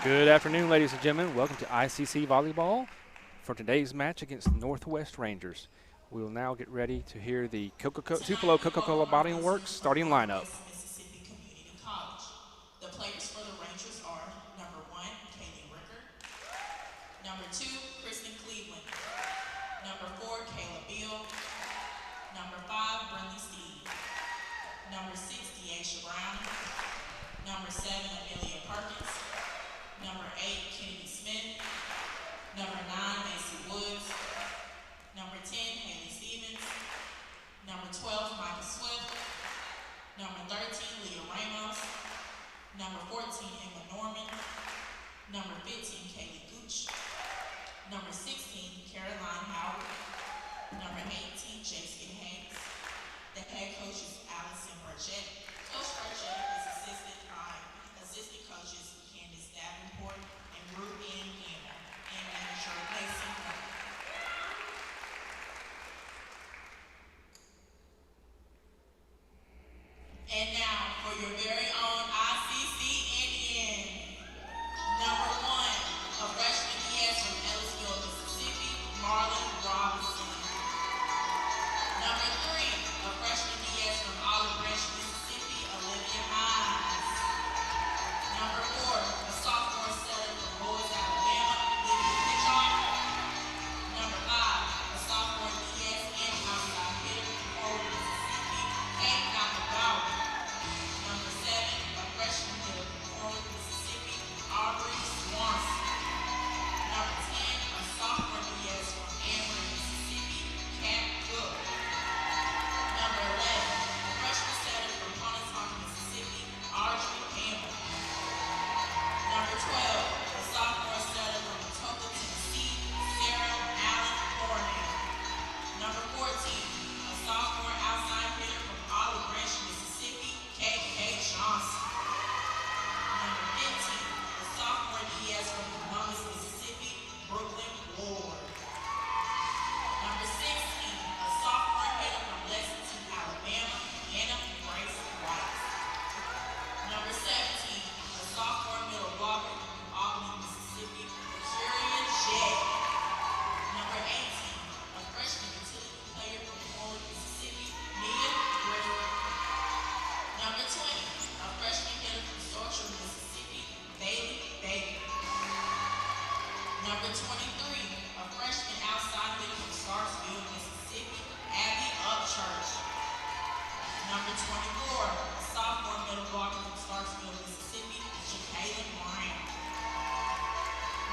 Good afternoon, ladies and gentlemen. Welcome to ICC Volleyball for today's match against the Northwest Rangers. We will now get ready to hear the Tupelo Coca-Cola Bottling Works starting lineup. Mississippi Community College. The players for the Rangers are number 1, Kaylee Ricker, number 2, Kristen Cleveland, number 4, Kayla Beal, number 5, Brinley Steed, number 6, Deasia Brown, number 7, Amelia Perkins, number 8, Kennedy Smith, number 9, Macy Woods, number 10, Haley Stevens, number 12, Micah Swift, number 13, Leah Ramos, number 14, Emma Norman, number 15, Kaylee Gooch, number 16, Caroline Howard, number 18, Jason Hayes. The head coach is Allison Burchett. Coach Burchett is assisted by assistant coaches Candace Davenport and Ruth Ann Gamble, and manager Lacey Hunt. And now for your very own ICC Indian. Number 1, a freshman DS from Ellisville, Mississippi, Marlon Robinson. Number 3, a freshman DS from Olive Branch, Mississippi, Olivia Hines. Number 4, a sophomore setter from Boys, Alabama, Lydia Pitchoff. Number 5, a sophomore DS and outside hitter from Forward, Mississippi, Kate Nakagawa. Number 7, a freshman hitter from Forward, Mississippi, Aubrey Swanson. Number 10, a sophomore DS from Amherst, Mississippi, Kat Cook. Number 11, a freshman setter from Pontotoc, Mississippi, Audrey Campbell. Number 12, a sophomore setter from Atoka, Tennessee, Sarah Allen Cornell. Number 14, a sophomore outside hitter from Olive Branch, Mississippi, K.K. Johnson. Number 15, a sophomore DS from Columbus, Mississippi, Brooklyn Ward. Number 16, a sophomore hitter from Lexington, Alabama, Anna Grace White. Number 17, a sophomore middle blocker from Albany, Mississippi, Curian Jay. Number 18, a freshman utility player from Forward, Mississippi, Mia Griffith. Number 20, a freshman hitter from Storchard, Mississippi, Bailey Baker. Number 23, a freshman outside hitter from Starksville, Mississippi, Abby Upchurch. Number 24, a sophomore middle blocker from Starksville, Mississippi, Jacqueline Brown.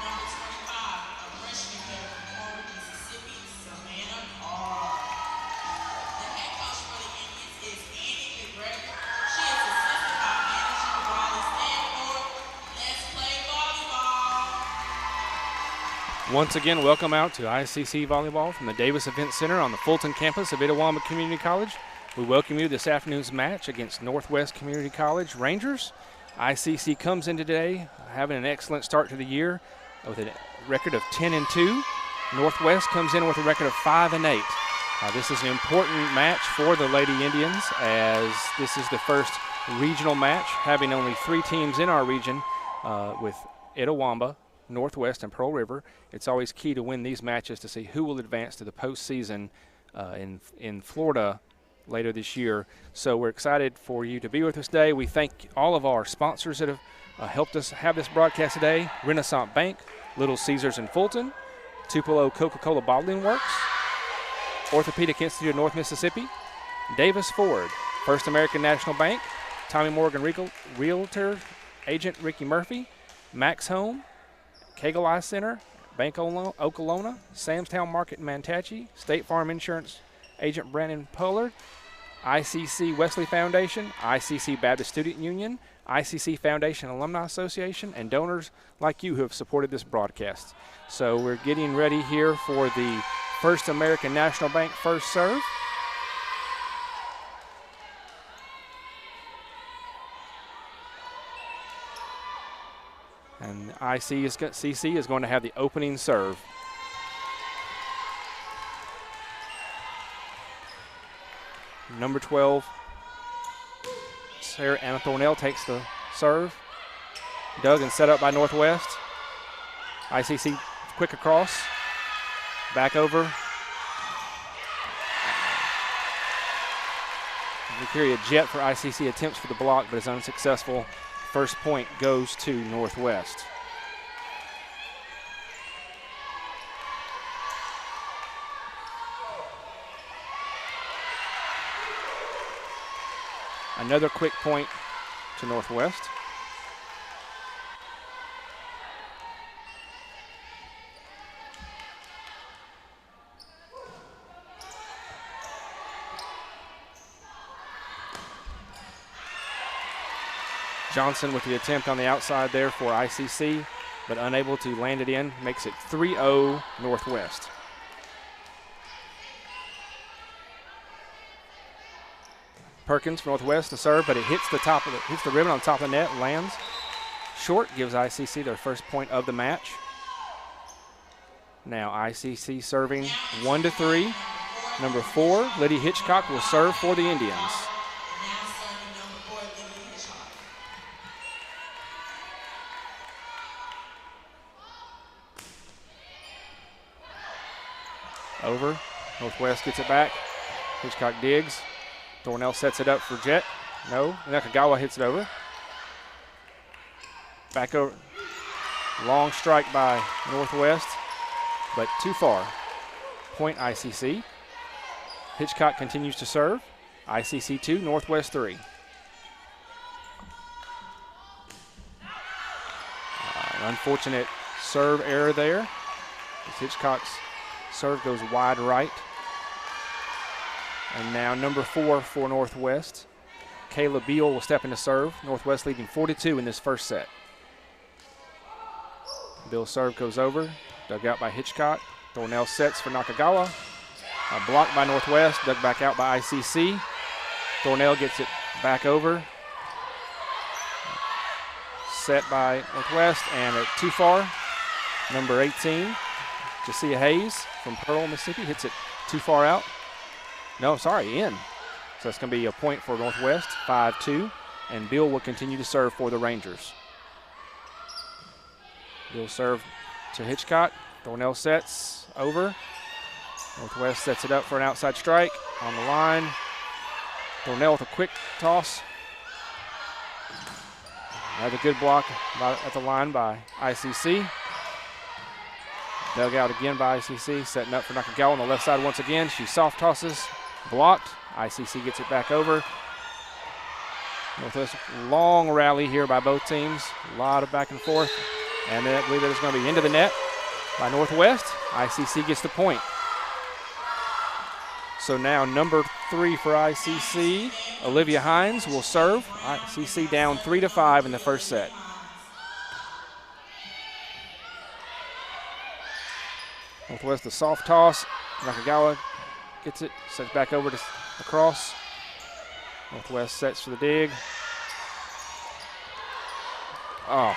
Number 25, a freshman hitter from Forward, Mississippi, Savannah Carr. The head coach for the Indians is Annie McGregor. She is assisted by manager Riley Stanford. Let's play volleyball. Once again, welcome out to ICC Volleyball from the Davis Event Center on the Fulton campus of Itawamba Community College. We welcome you to this afternoon's match against Northwest Community College Rangers. ICC comes in today having an excellent start to the year with a record of 10-2. Northwest comes in with a record of 5-8. This is an important match for the Lady Indians, as this is the first regional match, having only 3 teams in our region with Itawamba, Northwest, and Pearl River. It's always key to win these matches to see who will advance to the postseason in Florida later this year. So we're excited for you to be with us today. We thank all of our sponsors that have helped us have this broadcast today: Renaissance Bank, Little Caesars in Fulton, Tupelo Coca-Cola Bottling Works, Orthopedic Institute of North Mississippi, Davis Ford, First American National Bank, Tommy Morgan Realtor Agent Ricky Murphy, Max Home, Kegel Eye Center, Bank Okolona, Samstown Market in Mantachie, State Farm Insurance Agent Brandon Pollard, ICC Wesley Foundation, ICC Baptist Student Union, ICC Foundation Alumni Association, and donors like you who have supported this broadcast. So we're getting ready here for the First American National Bank first serve. And ICC is going to have the opening serve. Number 12, Sarah Anna Thornell takes the serve. Dug and set up by Northwest. ICC quick across. Back over. We carry a jet for ICC attempts for the block, but is unsuccessful. First point goes to Northwest. Another quick point to Northwest. Johnson with the attempt on the outside there for ICC, but unable to land it in. Makes it 3-0 Northwest. Perkins for Northwest to serve, but it hits the ribbon on top of the net, lands short, gives ICC their first point of the match. Now ICC serving 1-3. Number 4, Lydia Hitchcock will serve for the Indians. Over. Northwest gets it back. Hitchcock digs. Thornell sets it up for Jet. No. Nakagawa hits it over. Back over. Long strike by Northwest, but too far. Point ICC. Hitchcock continues to serve. ICC 2, Northwest 3. Unfortunate serve error there. Hitchcock's serve goes wide right. And now number 4 for Northwest. Kayla Beal will step in to serve. Northwest leading 4-2 in this first set. Beal's serve goes over. Dug out by Hitchcock. Thornell sets for Nakagawa. Blocked by Northwest. Dug back out by ICC. Thornell gets it back over. Set by Northwest and too far. Number 18, Jasiah Hayes from Pearl, Mississippi, hits it too far out. No, sorry, in. So that's going to be a point for Northwest, 5-2. And Bill will continue to serve for the Rangers. Bill serve to Hitchcock. Thornell sets over. Northwest sets it up for an outside strike on the line. Thornell with a quick toss. Another good block at the line by ICC. Dug out again by ICC, setting up for Nakagawa on the left side once again. She soft tosses, blocked. ICC gets it back over. Northwest, long rally here by both teams. A lot of back and forth. And then I believe that it's going to be into the net by Northwest. ICC gets the point. So now number 3 for ICC, Olivia Hines will serve. ICC down 3-5 in the first set. Northwest the soft toss. Nakagawa gets it, sets back over to across. Northwest sets for the dig. Oh,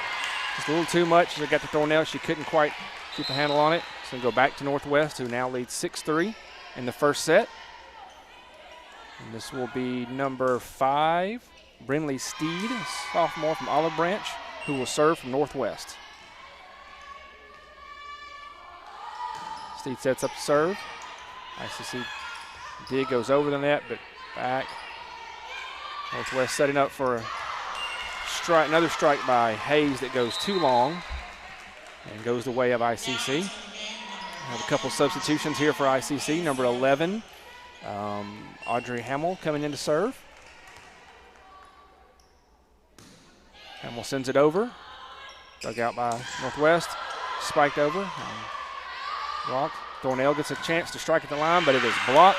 just a little too much. She got to Thornell. She couldn't quite keep a handle on it. So go back to Northwest, who now leads 6-3 in the first set. And this will be number 5, Brinley Steed, sophomore from Olive Branch, who will serve from Northwest. Steed sets up to serve. ICC dig goes over the net, but back. Northwest setting up for a strike, another strike by Hayes that goes too long and goes the way of ICC. Have a couple substitutions here for ICC. Number 11, Audrey Hamill coming in to serve. Hamill sends it over. Dug out by Northwest. Spiked over. Blocked. Thornell gets a chance to strike at the line, but it is blocked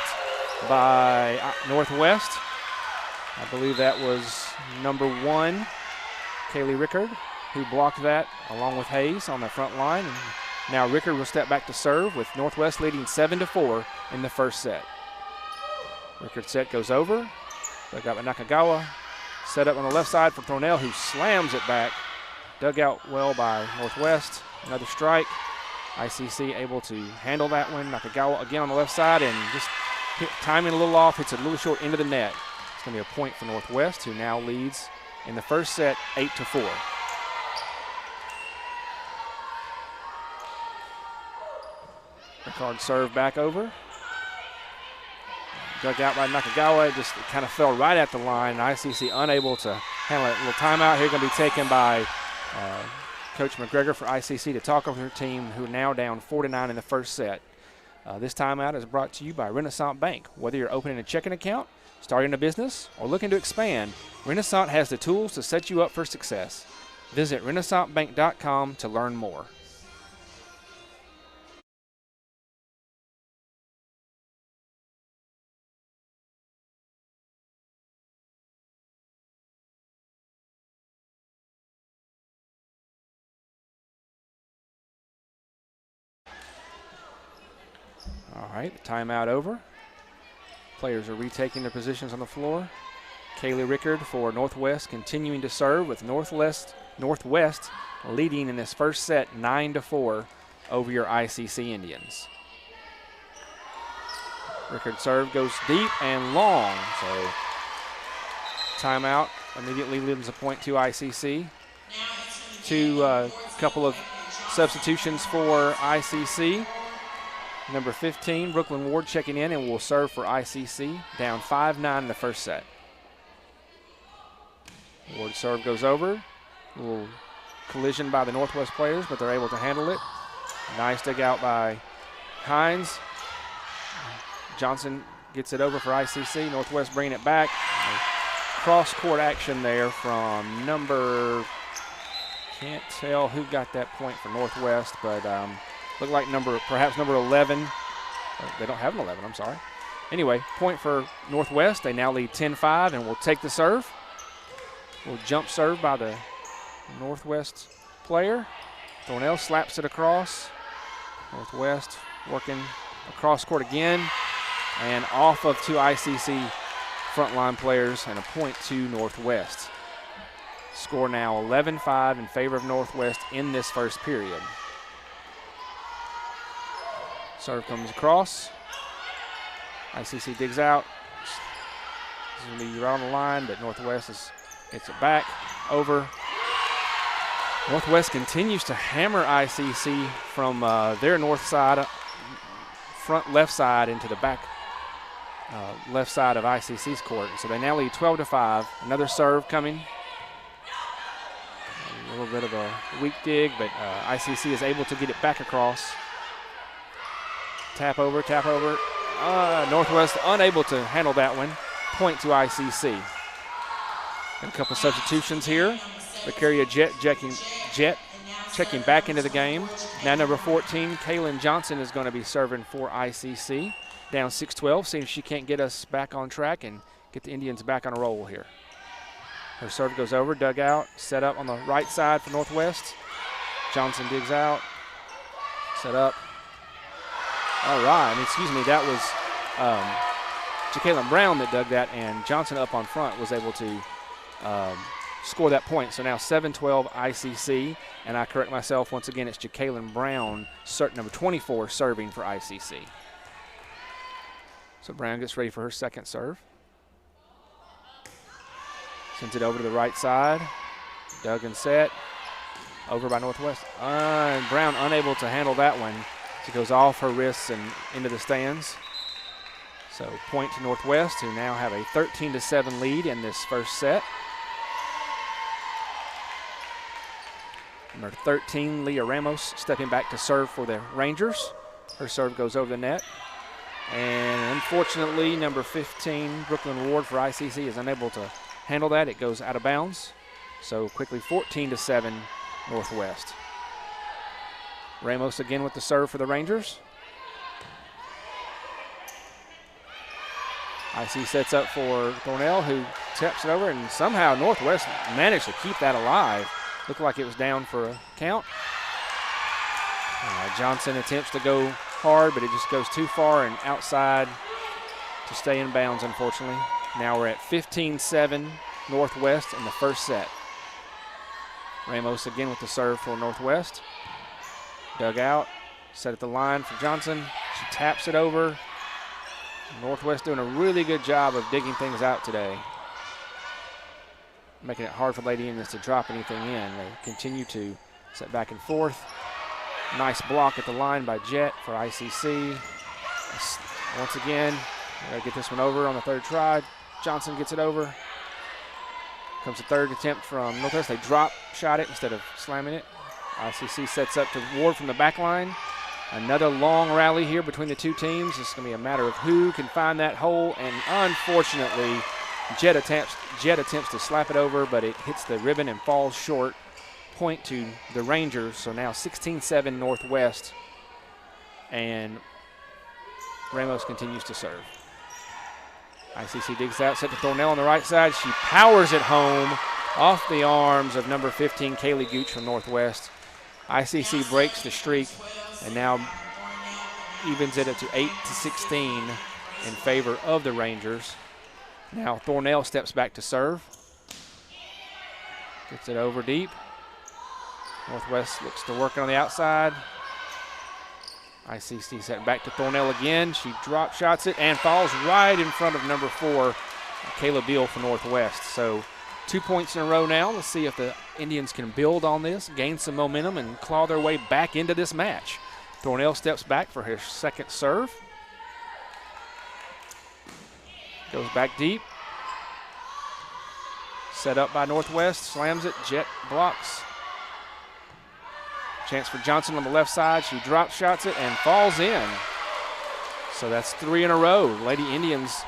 by Northwest. I believe that was number 1, Kaylee Rickard, who blocked that along with Hayes on the front line. And now Rickard will step back to serve with Northwest leading 7-4 in the first set. Rickard's set goes over. Dug out by Nakagawa. Set up on the left side for Thornell, who slams it back. Dug out well by Northwest. Another strike. ICC able to handle that one. Nakagawa again on the left side and just timing a little off, hits it a little short into the net. It's going to be a point for Northwest, who now leads in the first set 8-4. Card serve back over. Dug out by Nakagawa. It just kind of fell right at the line. ICC unable to handle it. A little timeout here going to be taken by Coach McGregor for ICC to talk over her team, who are now down 4-9 in the first set. This timeout is brought to you by Renaissance Bank. Whether you're opening a checking account, starting a business, or looking to expand, Renaissance has the tools to set you up for success. Visit renaissancebank.com to learn more. All right, timeout over. Players are retaking their positions on the floor. Kaylee Rickard for Northwest continuing to serve, with Northwest leading in this first set 9-4 over your ICC Indians. Rickard serve goes deep and long, so timeout immediately leaves a point to ICC. Couple of substitutions for ICC. Number 15, Brooklyn Ward, checking in and will serve for ICC, down 5-9 in the first set. Ward serve goes over. A little collision by the Northwest players, but they're able to handle it. Nice dig out by Hines. Johnson gets it over for ICC. Northwest bringing it back. Cross-court action there from can't tell who got that point for Northwest, but looked like perhaps number 11. They don't have an 11, I'm sorry. Anyway, point for Northwest. They now lead 10-5 and will take the serve. Little jump serve by the Northwest player. Thornell slaps it across. Northwest working across court again, and off of two ICC frontline players, and a point to Northwest. Score now 11-5 in favor of Northwest in this first period. Serve comes across. ICC digs out. This is going to be right on the line, but Northwest gets it back over. Northwest continues to hammer ICC from their north side, front left side, into the back left side of ICC's court. So they now lead 12-5. Another serve coming. A little bit of a weak dig, but ICC is able to get it back across. Tap over. Northwest unable to handle that one. Point to ICC. And a couple substitutions here. Vicaria Jet checking back into the game. Now number 14, Kaylin Johnson, is going to be serving for ICC. Down 6-12, seeing if she can't get us back on track and get the Indians back on a roll here. Her serve goes over, dug out, set up on the right side for Northwest. Johnson digs out, set up. All right, that was Jacqueline Brown that dug that, and Johnson up on front was able to score that point. So now 7-12 ICC, and I correct myself once again, it's Jacqueline Brown, number 24, serving for ICC. So Brown gets ready for her second serve. Sends it over to the right side. Dug and set. Over by Northwest. And Brown unable to handle that one. She goes off her wrists and into the stands. So point to Northwest, who now have a 13-7 lead in this first set. Number 13, Leah Ramos, stepping back to serve for the Rangers. Her serve goes over the net. And unfortunately, number 15, Brooklyn Ward for ICC, is unable to handle that. It goes out of bounds. So quickly 14-7 Northwest. Ramos again with the serve for the Rangers. IC sets up for Thornell, who taps it over, and somehow Northwest managed to keep that alive. Looked like it was down for a count. Johnson attempts to go hard, but it just goes too far and outside to stay in bounds, unfortunately. Now we're at 15-7 Northwest in the first set. Ramos again with the serve for Northwest. Dug out, set at the line for Johnson. She taps it over. Northwest doing a really good job of digging things out today, making it hard for Lady Indians to drop anything in. They continue to set back and forth. Nice block at the line by Jet for ICC. Once again, we gotta get this one over on the third try. Johnson gets it over. Comes the third attempt from Northwest. They drop shot it instead of slamming it. ICC sets up to Ward from the back line. Another long rally here between the two teams. It's going to be a matter of who can find that hole, and unfortunately, Jet attempts to slap it over, but it hits the ribbon and falls short. Point to the Rangers, so now 16-7 Northwest, and Ramos continues to serve. ICC digs out, set to Thornell on the right side. She powers it home off the arms of number 15, Kaylee Gooch from Northwest. ICC breaks the streak and now evens it up to 8-16 in favor of the Rangers. Now Thornell steps back to serve. Gets it over deep. Northwest looks to work it on the outside. ICC set back to Thornell again. She drop shots it and falls right in front of number 4, Kayla Beal for Northwest. So 2 points in a row now. Let's see if the Indians can build on this, gain some momentum, and claw their way back into this match. Thornell steps back for his second serve. Goes back deep. Set up by Northwest, slams it, Jet blocks. Chance for Johnson on the left side. She drop shots it and falls in. So that's 3 in a row. Lady Indians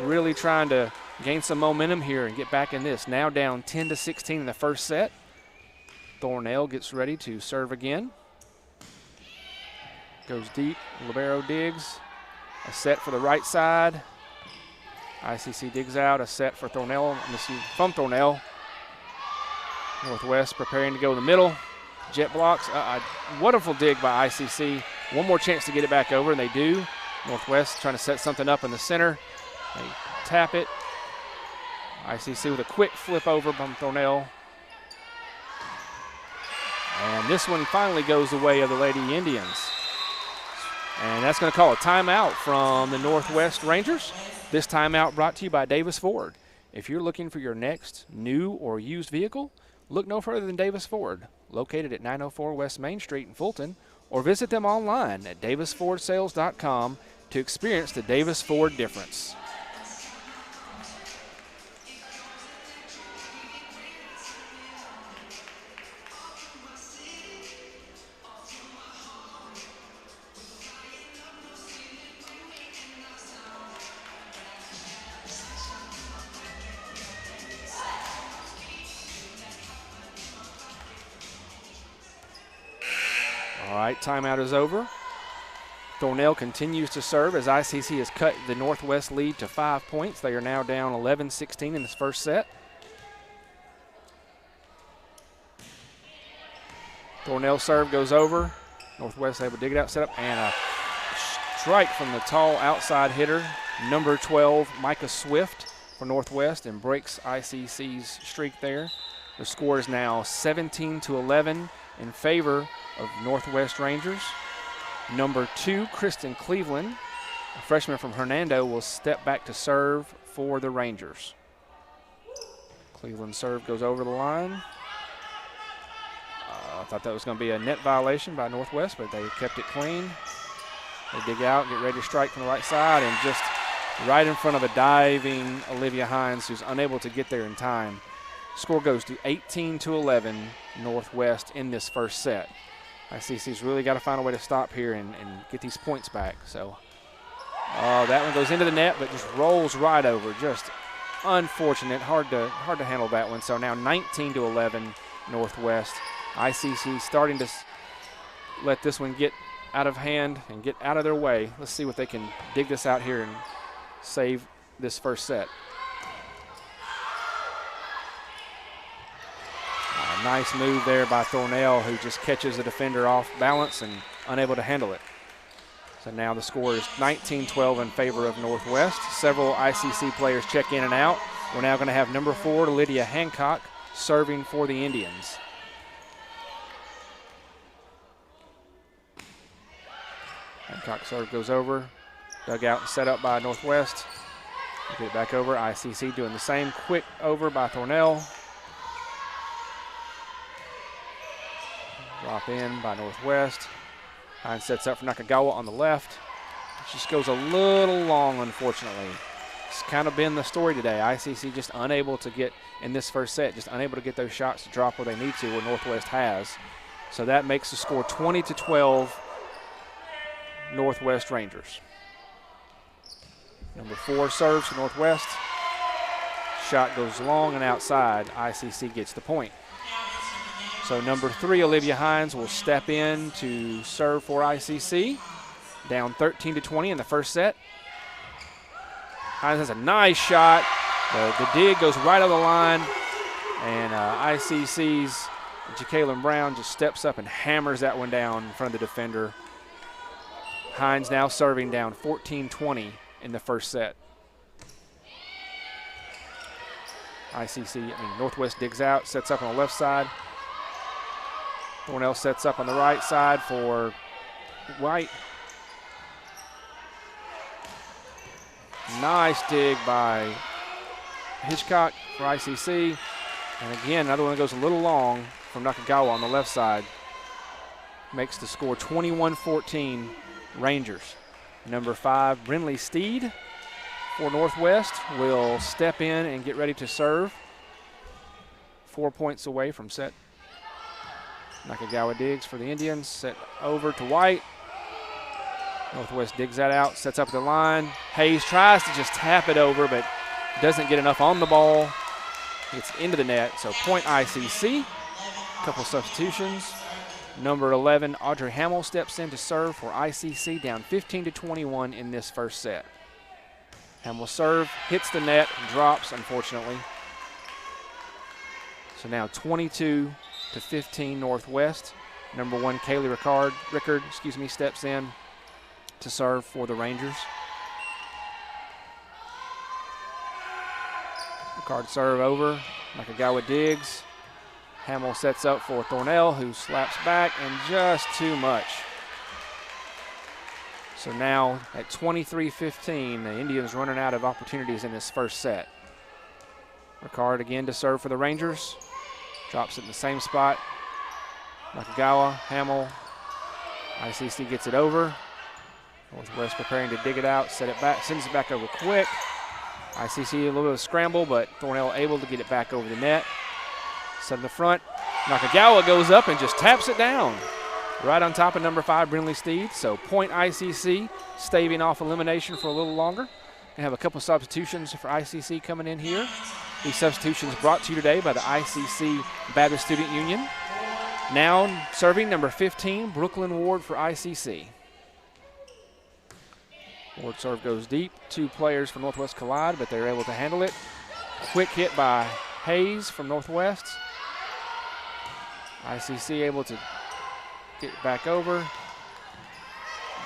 really trying to gain some momentum here and get back in this. Now down 10-16 in the first set. Thornell gets ready to serve again. Goes deep, libero digs. A set for the right side. ICC digs out, a set for Thornell, from Thornell. Northwest preparing to go in the middle. Jet blocks, wonderful dig by ICC. One more chance to get it back over, and they do. Northwest trying to set something up in the center. They tap it. ICC with a quick flip over from Thornell. And this one finally goes the way of the Lady Indians. And that's going to call a timeout from the Northwest Rangers. This timeout brought to you by Davis Ford. If you're looking for your next new or used vehicle, look no further than Davis Ford, located at 904 West Main Street in Fulton, or visit them online at davisfordsales.com to experience the Davis Ford difference. All right, timeout is over. Thornell continues to serve as ICC has cut the Northwest lead to 5 points. They are now down 11-16 in this first set. Thornell serve goes over. Northwest able to dig it out, set up, and a strike from the tall outside hitter, number 12, Micah Swift for Northwest, and breaks ICC's streak there. The score is now 17-11 in favor of Northwest Rangers. Number 2, Kristen Cleveland, a freshman from Hernando, will step back to serve for the Rangers. Cleveland's serve goes over the line. I thought that was going to be a net violation by Northwest, but they kept it clean. They dig out, get ready to strike from the right side, and just right in front of a diving Olivia Hines, who's unable to get there in time. Score goes to 18-11 Northwest in this first set. ICC's really got to find a way to stop here and get these points back. So that one goes into the net, but just rolls right over. Just unfortunate, hard to handle that one. So now 19-11 Northwest. ICC starting to let this one get out of hand and get out of their way. Let's see what they can dig this out here and save this first set. Nice move there by Thornell, who just catches the defender off balance and unable to handle it. So now the score is 19-12 in favor of Northwest. Several ICC players check in and out. We're now going to have number 4, Lydia Hancock, serving for the Indians. Hancock serve goes over. Dug out and set up by Northwest. Get it back over. ICC doing the same. Quick over by Thornell. Drop in by Northwest. Hines sets up for Nakagawa on the left. Just goes a little long, unfortunately. It's kind of been the story today. ICC just unable to get, in this first set, just unable to get those shots to drop where they need to, where Northwest has. So that makes the score 20-12, Northwest Rangers. Number 4 serves for Northwest. Shot goes long and outside. ICC gets the point. So number 3, Olivia Hines, will step in to serve for ICC. Down 13-20 in the first set. Hines has a nice shot. The dig goes right on the line, and ICC's Jacqueline Brown just steps up and hammers that one down in front of the defender. Hines now serving down 14-20 in the first set. Northwest digs out, sets up on the left side. Thornell sets up on the right side for White. Nice dig by Hitchcock for ICC. And again, another one that goes a little long from Nakagawa on the left side. Makes the score 21-14 Rangers. Number 5, Brinley Steed for Northwest will step in and get ready to serve. 4 points away from set. Nakagawa digs for the Indians, set over to White. Northwest digs that out, sets up the line. Hayes tries to just tap it over, but doesn't get enough on the ball. Gets into the net, so point ICC. Couple substitutions. Number 11, Audrey Hamill steps in to serve for ICC, down 15-21 in this first set. Hamill serve, hits the net, drops, unfortunately. So now 22-15 Northwest. Number 1, Kaylee Rickard, steps in to serve for the Rangers. Rickard serve over. Nakagawa digs. Hamill sets up for Thornell, who slaps back, and just too much. So now at 23-15, the Indians running out of opportunities in this first set. Rickard again to serve for the Rangers. Drops it in the same spot. Nakagawa, Hamill. ICC gets it over. Northwest preparing to dig it out, set it back, sends it back over quick. ICC a little bit of a scramble, but Thornell able to get it back over the net. Set in the front. Nakagawa goes up and just taps it down. Right on top of number 5, Brinley Steed. So point ICC, staving off elimination for a little longer. We have a couple substitutions for ICC coming in here. These substitutions brought to you today by the ICC Baptist Student Union. Now serving number 15, Brooklyn Ward for ICC. Ward serve goes deep. 2 players from Northwest collide, but they're able to handle it. Quick hit by Hayes from Northwest. ICC able to get back over.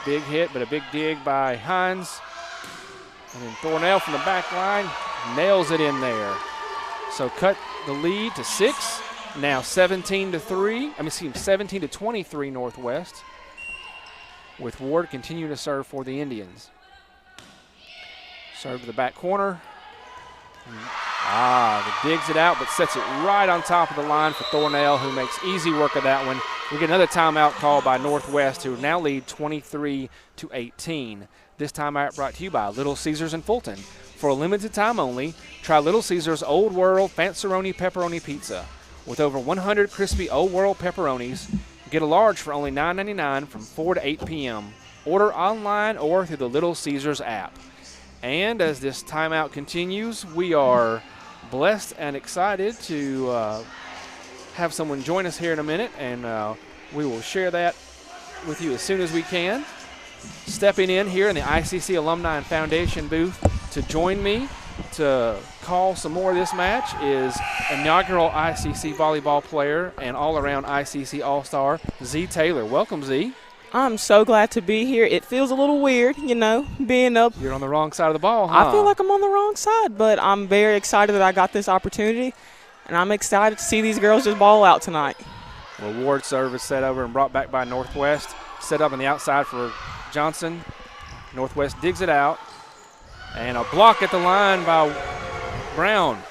Big hit, but a big dig by Hines. And then Thornell from the back line nails it in there. So cut the lead to 6. Now 17-23 Northwest, with Ward continuing to serve for the Indians. Serve to the back corner. Digs it out, but sets it right on top of the line for Thornell, who makes easy work of that one. We get another timeout call by Northwest, who now lead 23-18. This timeout brought to you by Little Caesars in Fulton. For a limited time only, try Little Caesars Old World Fanceroni Pepperoni Pizza. With over 100 crispy Old World pepperonis, get a large for only $9.99 from 4 to 8 p.m. Order online or through the Little Caesars app. And as this timeout continues, we are blessed and excited to have someone join us here in a minute, and we will share that with you as soon as we can. Stepping in here in the ICC Alumni and Foundation booth to join me to call some more of this match is inaugural ICC volleyball player and all-around ICC All-Star, Z Taylor. Welcome, Z. I'm so glad to be here. It feels a little weird, being up. You're on the wrong side of the ball, huh? I feel like I'm on the wrong side, but I'm very excited that I got this opportunity, and I'm excited to see these girls just ball out tonight. Well, Ward serve is set over and brought back by Northwest. Set up on the outside for Johnson. Northwest digs it out. And a block at the line by Brown.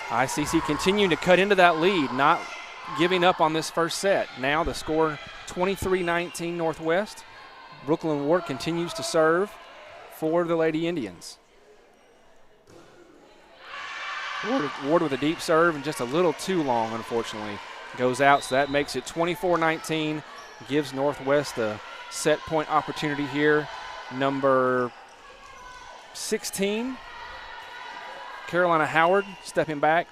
ICC continuing to cut into that lead, not giving up on this first set. Now the score 23-19 Northwest. Brooklyn Ward continues to serve for the Lady Indians. Ward with a deep serve and just a little too long, unfortunately. Goes out, so that makes it 24-19. Gives Northwest a set point opportunity here. Number 16, Carolina Howard, stepping back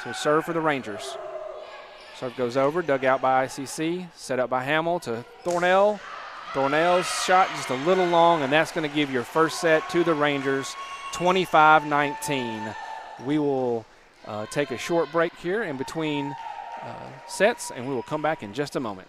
to serve for the Rangers. Serve goes over, dug out by ICC, set up by Hamill to Thornell. Thornell's shot just a little long, and that's going to give your first set to the Rangers, 25-19. We will take a short break here in between sets, and we will come back in just a moment.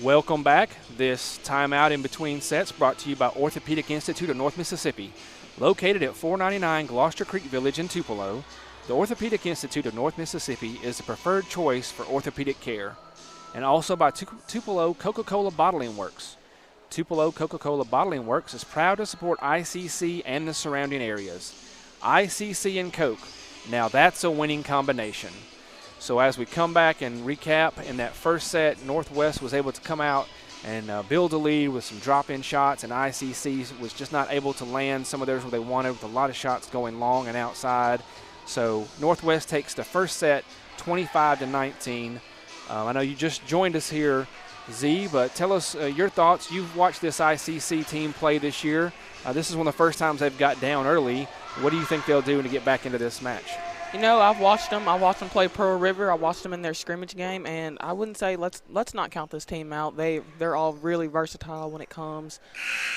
Welcome back. This timeout in between sets brought to you by Orthopedic Institute of North Mississippi. Located at 499 Gloucester Creek Village in Tupelo, the Orthopedic Institute of North Mississippi is the preferred choice for orthopedic care. And also by Tupelo Coca-Cola Bottling Works. Tupelo Coca-Cola Bottling Works is proud to support ICC and the surrounding areas. ICC and Coke, now that's a winning combination. So as we come back and recap, in that first set, Northwest was able to come out and build a lead with some drop-in shots, and ICC was just not able to land some of theirs where they wanted, with a lot of shots going long and outside. So Northwest takes the first set 25-19. I know you just joined us here, Z, but tell us your thoughts. You've watched this ICC team play this year. This is one of the first times they've got down early. What do you think they'll do to get back into this match? You know, I've watched them. I watched them play Pearl River. I watched them in their scrimmage game, and I wouldn't say let's not count this team out. They're all really versatile when it comes.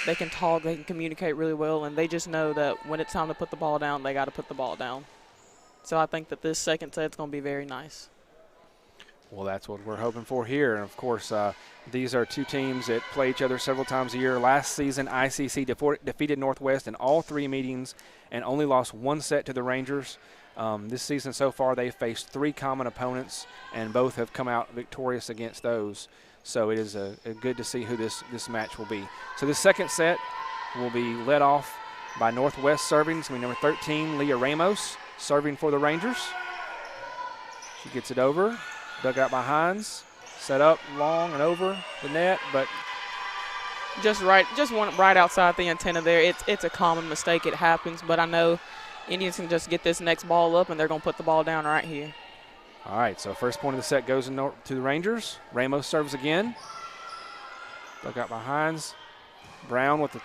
They can talk, they can communicate really well, and they just know that when it's time to put the ball down, they got to put the ball down. So I think that this second set's going to be very nice. Well, that's what we're hoping for here. And, of course, these are two teams that play each other several times a year. Last season, ICC defeated Northwest in all three meetings and only lost one set to the Rangers. This season so far, they've faced three common opponents, and both have come out victorious against those. So it is good to see who this match will be. So the second set will be led off by Northwest serving. It's going to be number 13, Leah Ramos, serving for the Rangers. She gets it over, dug out by Hines, set up long and over the net, but just one right outside the antenna there. It's a common mistake. It happens, but I know Indians can just get this next ball up, and they're going to put the ball down right here. All right, so first point of the set goes to the Rangers. Ramos serves again. Dug out by Hines. Brown with a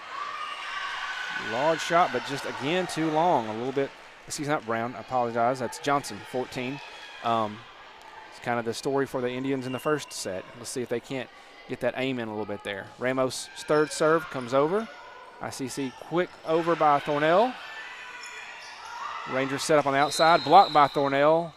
large shot, but just again too long. A little bit. Excuse me, not Brown. I apologize. That's Johnson, 14. It's kind of the story for the Indians in the first set. Let's see if they can't get that aim in a little bit there. Ramos' third serve comes over. ICC quick over by Thornell. Rangers set up on the outside, blocked by Thornell.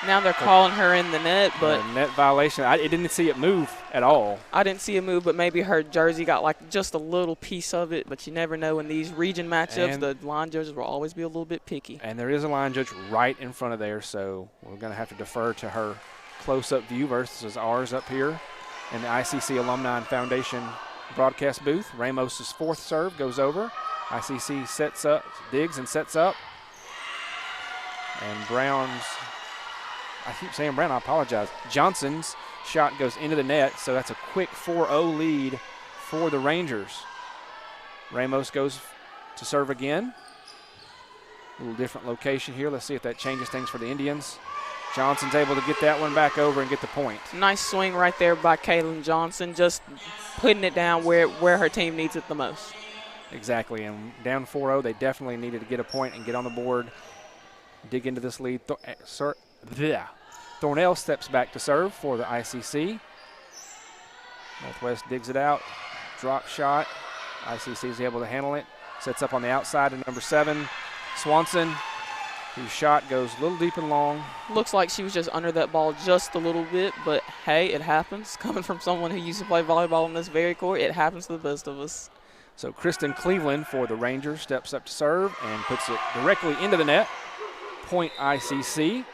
Now they're calling her in the net, but net violation. I didn't see it move at all. I didn't see it move, but maybe her jersey got like just a little piece of it. But you never know in these region matchups. The line judges will always be a little bit picky. And there is a line judge right in front of there, so we're going to have to defer to her close-up view versus ours up here in the ICC Alumni and Foundation broadcast booth. Ramos' fourth serve goes over. ICC sets up, digs and sets up. And Brown's, I keep saying Brown, I apologize. Johnson's shot goes into the net, so that's a quick 4-0 lead for the Rangers. Ramos goes to serve again. A little different location here. Let's see if that changes things for the Indians. Johnson's able to get that one back over and get the point. Nice swing right there by Kaylin Johnson, just putting it down where her team needs it the most. Exactly, and down 4-0, they definitely needed to get a point and get on the board, dig into this lead. Thornell steps back to serve for the ICC. Northwest digs it out, drop shot. ICC is able to handle it. Sets up on the outside to number 7, Swanson, whose shot goes a little deep and long. Looks like she was just under that ball just a little bit, but hey, it happens. Coming from someone who used to play volleyball on this very court, it happens to the best of us. So Kristen Cleveland for the Rangers steps up to serve and puts it directly into the net. Point ICC.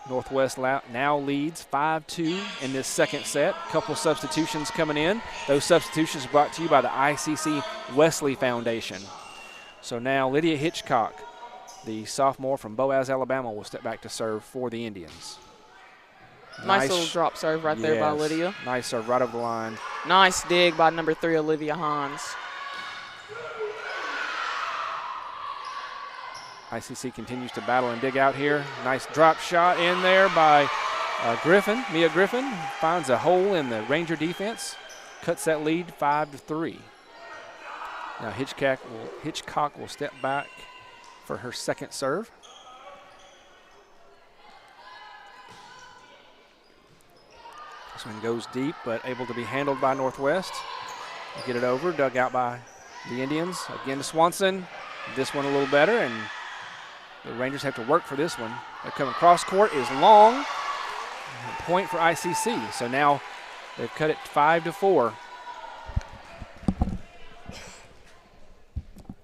Northwest now leads 5-2 in this second set. Couple substitutions coming in. Those substitutions brought to you by the ICC Wesley Foundation. So now Lydia Hitchcock, the sophomore from Boaz, Alabama, will step back to serve for the Indians. Nice little drop serve right there by Lydia. Nice serve right over the line. Nice dig by number 3, Olivia Hines. ICC continues to battle and dig out here. Nice drop shot in there by Griffin. Mia Griffin finds a hole in the Ranger defense. Cuts that lead 5-3. Now Hitchcock will step back for her second serve. This one goes deep, but able to be handled by Northwest. Get it over, dug out by the Indians. Again to Swanson. This one a little better, and the Rangers have to work for this one. They're coming cross court is long. Point for ICC. So now they've cut it 5-4.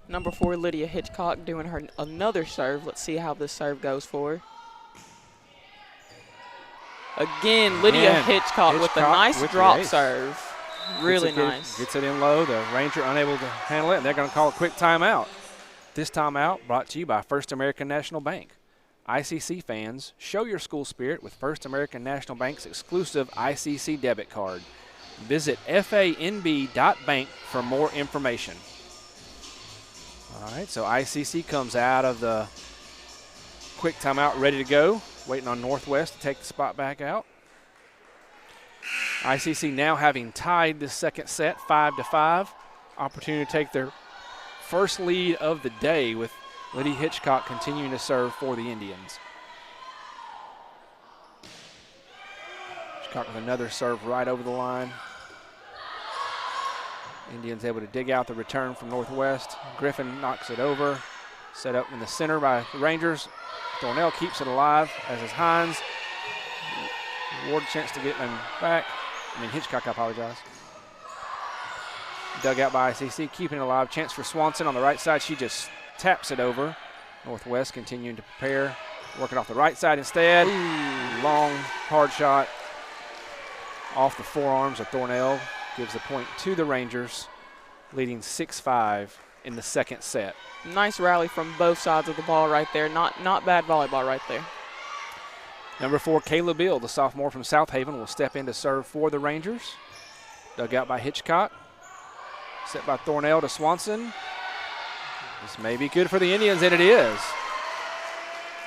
Number 4, Lydia Hitchcock, doing her another serve. Let's see how this serve goes for her. Again, Lydia Hitchcock with a nice drop serve. Really nice. Gets it in low. The Ranger unable to handle it, and they're going to call a quick timeout. This timeout brought to you by First American National Bank. ICC fans, show your school spirit with First American National Bank's exclusive ICC debit card. Visit fanb.bank for more information. All right, so ICC comes out of the quick timeout ready to go, waiting on Northwest to take the spot back out. ICC now having tied this second set 5-5. Opportunity to take their first lead of the day with Lydia Hitchcock continuing to serve for the Indians. Hitchcock with another serve right over the line. Indians able to dig out the return from Northwest. Griffin knocks it over. Set up in the center by the Rangers. Thornell keeps it alive, as is Hines. Ward chance to get him back. Hitchcock, I apologize. Dug out by ICC, keeping it alive. Chance for Swanson on the right side. She just taps it over. Northwest continuing to prepare. Working off the right side instead. Ooh. Long, hard shot off the forearms of Thornell. Gives the point to the Rangers, leading 6-5 in the second set. Nice rally from both sides of the ball right there. Not bad volleyball right there. Number 4, Kayla Bill, the sophomore from South Haven, will step in to serve for the Rangers. Dug out by Hitchcock. Set by Thornell to Swanson. This may be good for the Indians, and it is.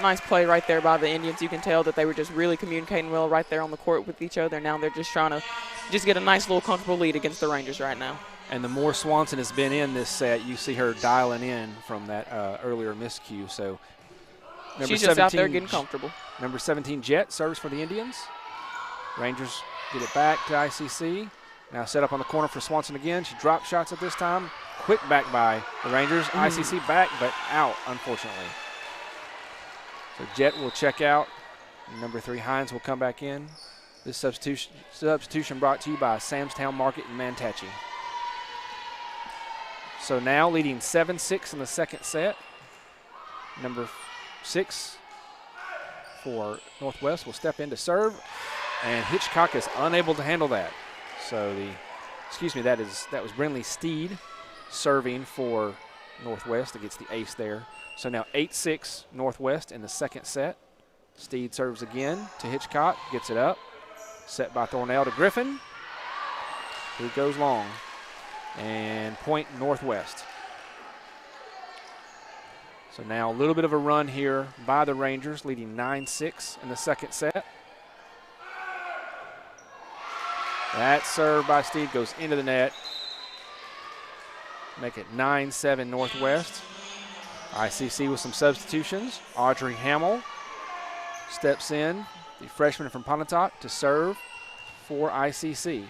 Nice play right there by the Indians. You can tell that they were just really communicating well right there on the court with each other. Now they're just trying to just get a nice little comfortable lead against the Rangers right now. And the more Swanson has been in this set, you see her dialing in from that earlier miscue. So she's just out there getting comfortable. Number 17, Jet, serves for the Indians. Rangers get it back to ICC. Now set up on the corner for Swanson again. She drops shots at this time. Quick back by the Rangers. ICC back, but out, unfortunately. So Jet will check out. Number 3, Hines will come back in. This substitution brought to you by Samstown Market in Manatee. So now leading 7-6 in the second set. Number 6 for Northwest will step in to serve, and Hitchcock is unable to handle that. So that was Brinley Steed serving for Northwest that gets the ace there. So now 8-6 Northwest in the second set. Steed serves again to Hitchcock, gets it up. Set by Thornell to Griffin, who goes long. And point Northwest. So now a little bit of a run here by the Rangers, leading 9-6 in the second set. That serve by Steed goes into the net. make it 9-7 Northwest. ICC with some substitutions. Audrey Hamill steps in, the freshman from Pontotoc, to serve for ICC.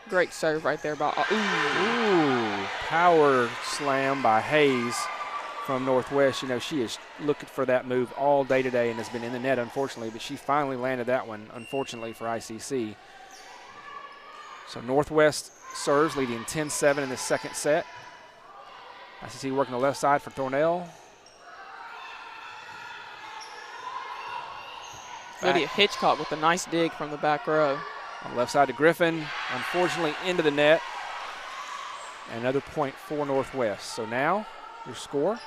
Great serve right there by Ooh, power slam by Hayes from Northwest. You know, she is looking for that move all day today and has been in the net, unfortunately, but she finally landed that one, unfortunately, for ICC. So Northwest serves, leading 10-7 in the second set. ICC working the left side for Thornell. Lydia Hitchcock with a nice dig from the back row. On the left side to Griffin, unfortunately into the net. Another point for Northwest. So now your score.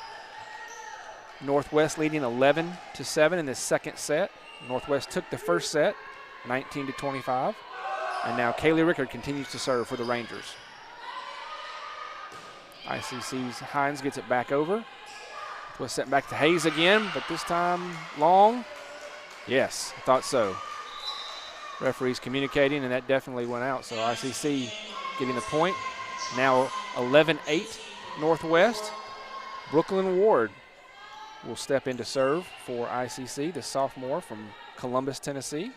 Northwest leading 11-7 in this second set. Northwest took the first set, 19-25. And now Kaylee Rickard continues to serve for the Rangers. ICC's Hines gets it back over. Was sent back to Hayes again, but this time long. Yes, I thought so. Referees communicating, and that definitely went out. So ICC getting the point. Now 11-8 Northwest. Brooklyn Ward will step in to serve for ICC, the sophomore from Columbus, Tennessee.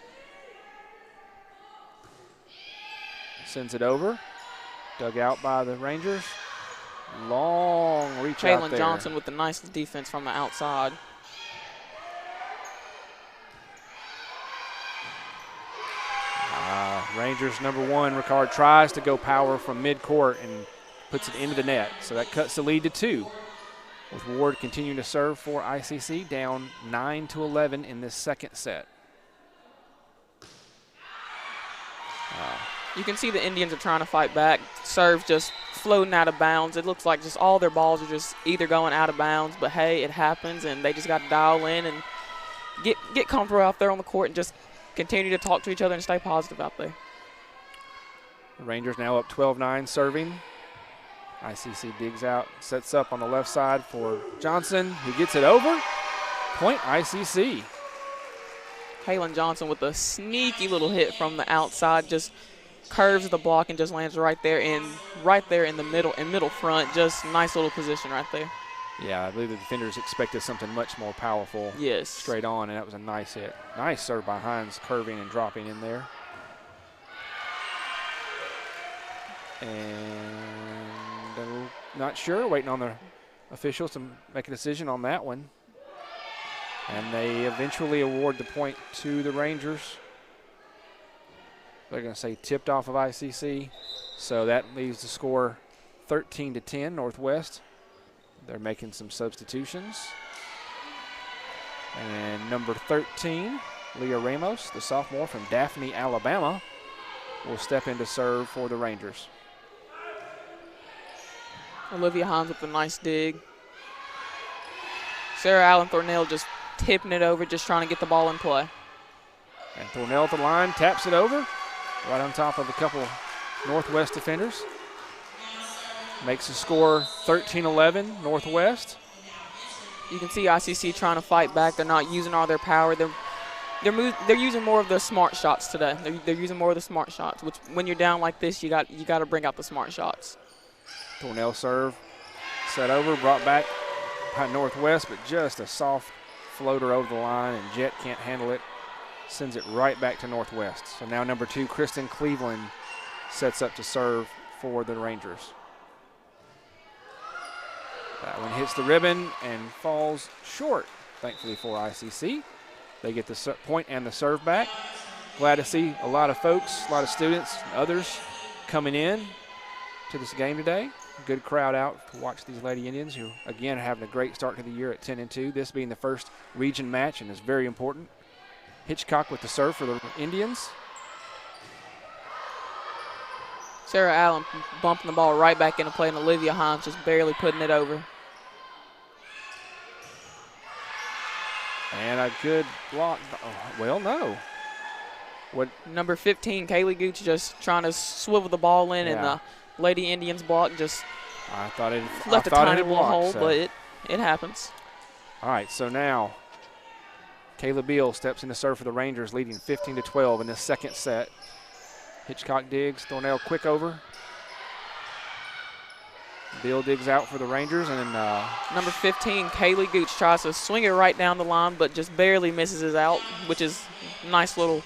Sends it over. Dug out by the Rangers. Long reach out there. Kaylin Johnson with the nice defense from the outside. Rangers #1, Ricard tries to go power from midcourt and puts it into the net. So that cuts the lead to 2. With Ward continuing to serve for ICC, down 9-11 in this second set. You can see the Indians are trying to fight back. Serve just floating out of bounds. It looks like just all their balls are just either going out of bounds, but hey, it happens, and they just got to dial in and get comfortable out there on the court and just continue to talk to each other and stay positive out there. The Rangers now up 12-9 serving. ICC digs out, sets up on the left side for Johnson, who gets it over. Point ICC. Kaylin Johnson with a sneaky little hit from the outside, just curves the block and just lands right there in the middle front. Just nice little position right there. Yeah, I believe the defenders expected something much more powerful. Yes. Straight on, and that was a nice hit. Nice serve by Hines, curving and dropping in there. And I'm not sure, waiting on the officials to make a decision on that one. And they eventually award the point to the Rangers. They're going to say tipped off of ICC. So that leaves the score 13-10 Northwest. They're making some substitutions. And number 13, Leah Ramos, the sophomore from Daphne, Alabama, will step in to serve for the Rangers. Olivia Hines with a nice dig. Sarah Allen Thornell just tipping it over, just trying to get the ball in play. And Thornell at the line, taps it over, right on top of a couple Northwest defenders. Makes the score 13-11 Northwest. You can see ICC trying to fight back. They're not using all their power. They're using more of the smart shots today. They're using more of the smart shots, which when you're down like this, you got to bring out the smart shots. Thornell serve, set over, brought back by Northwest, but just a soft floater over the line, and Jet can't handle it. Sends it right back to Northwest. So now number 2, Kristen Cleveland, sets up to serve for the Rangers. That one hits the ribbon and falls short, thankfully for ICC. They get the point and the serve back. Glad to see a lot of folks, a lot of students, and others coming in to this game today. Good crowd out to watch these Lady Indians, who, again, are having a great start to the year at 10-2. This being the first region match and is very important. Hitchcock with the serve for the Indians. Sarah Allen bumping the ball right back into play, and Olivia Hines just barely putting it over. And a good block. Oh, well, no. What? Number 15, Kaylee Gooch, just trying to swivel the ball in, and the Lady Indians block just I thought it left a tiny little hole, but it happens. All right, so now Kayla Beal steps in to serve for the Rangers, leading 15-12 in the second set. Hitchcock digs, Thornell quick over. Bill digs out for the Rangers, and number 15, Kaylee Gooch, tries to swing it right down the line, but just barely misses it out, which is nice little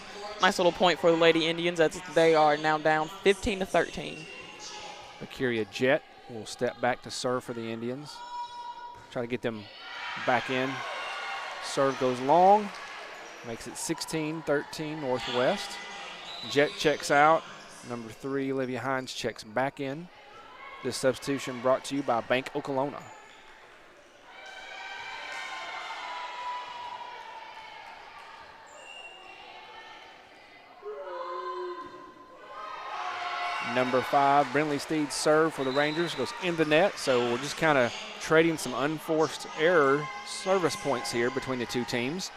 point for the Lady Indians, as they are now down 15-13. Akiria Jett will step back to serve for the Indians. Try to get them back in. Serve goes long, makes it 16-13 Northwest. Jett checks out. Number 3, Olivia Hines, checks back in. This substitution brought to you by Bank Okolona. Number 5, Brinley Steed's serve for the Rangers goes in the net, so we're just kind of trading some unforced error service points here between the two teams.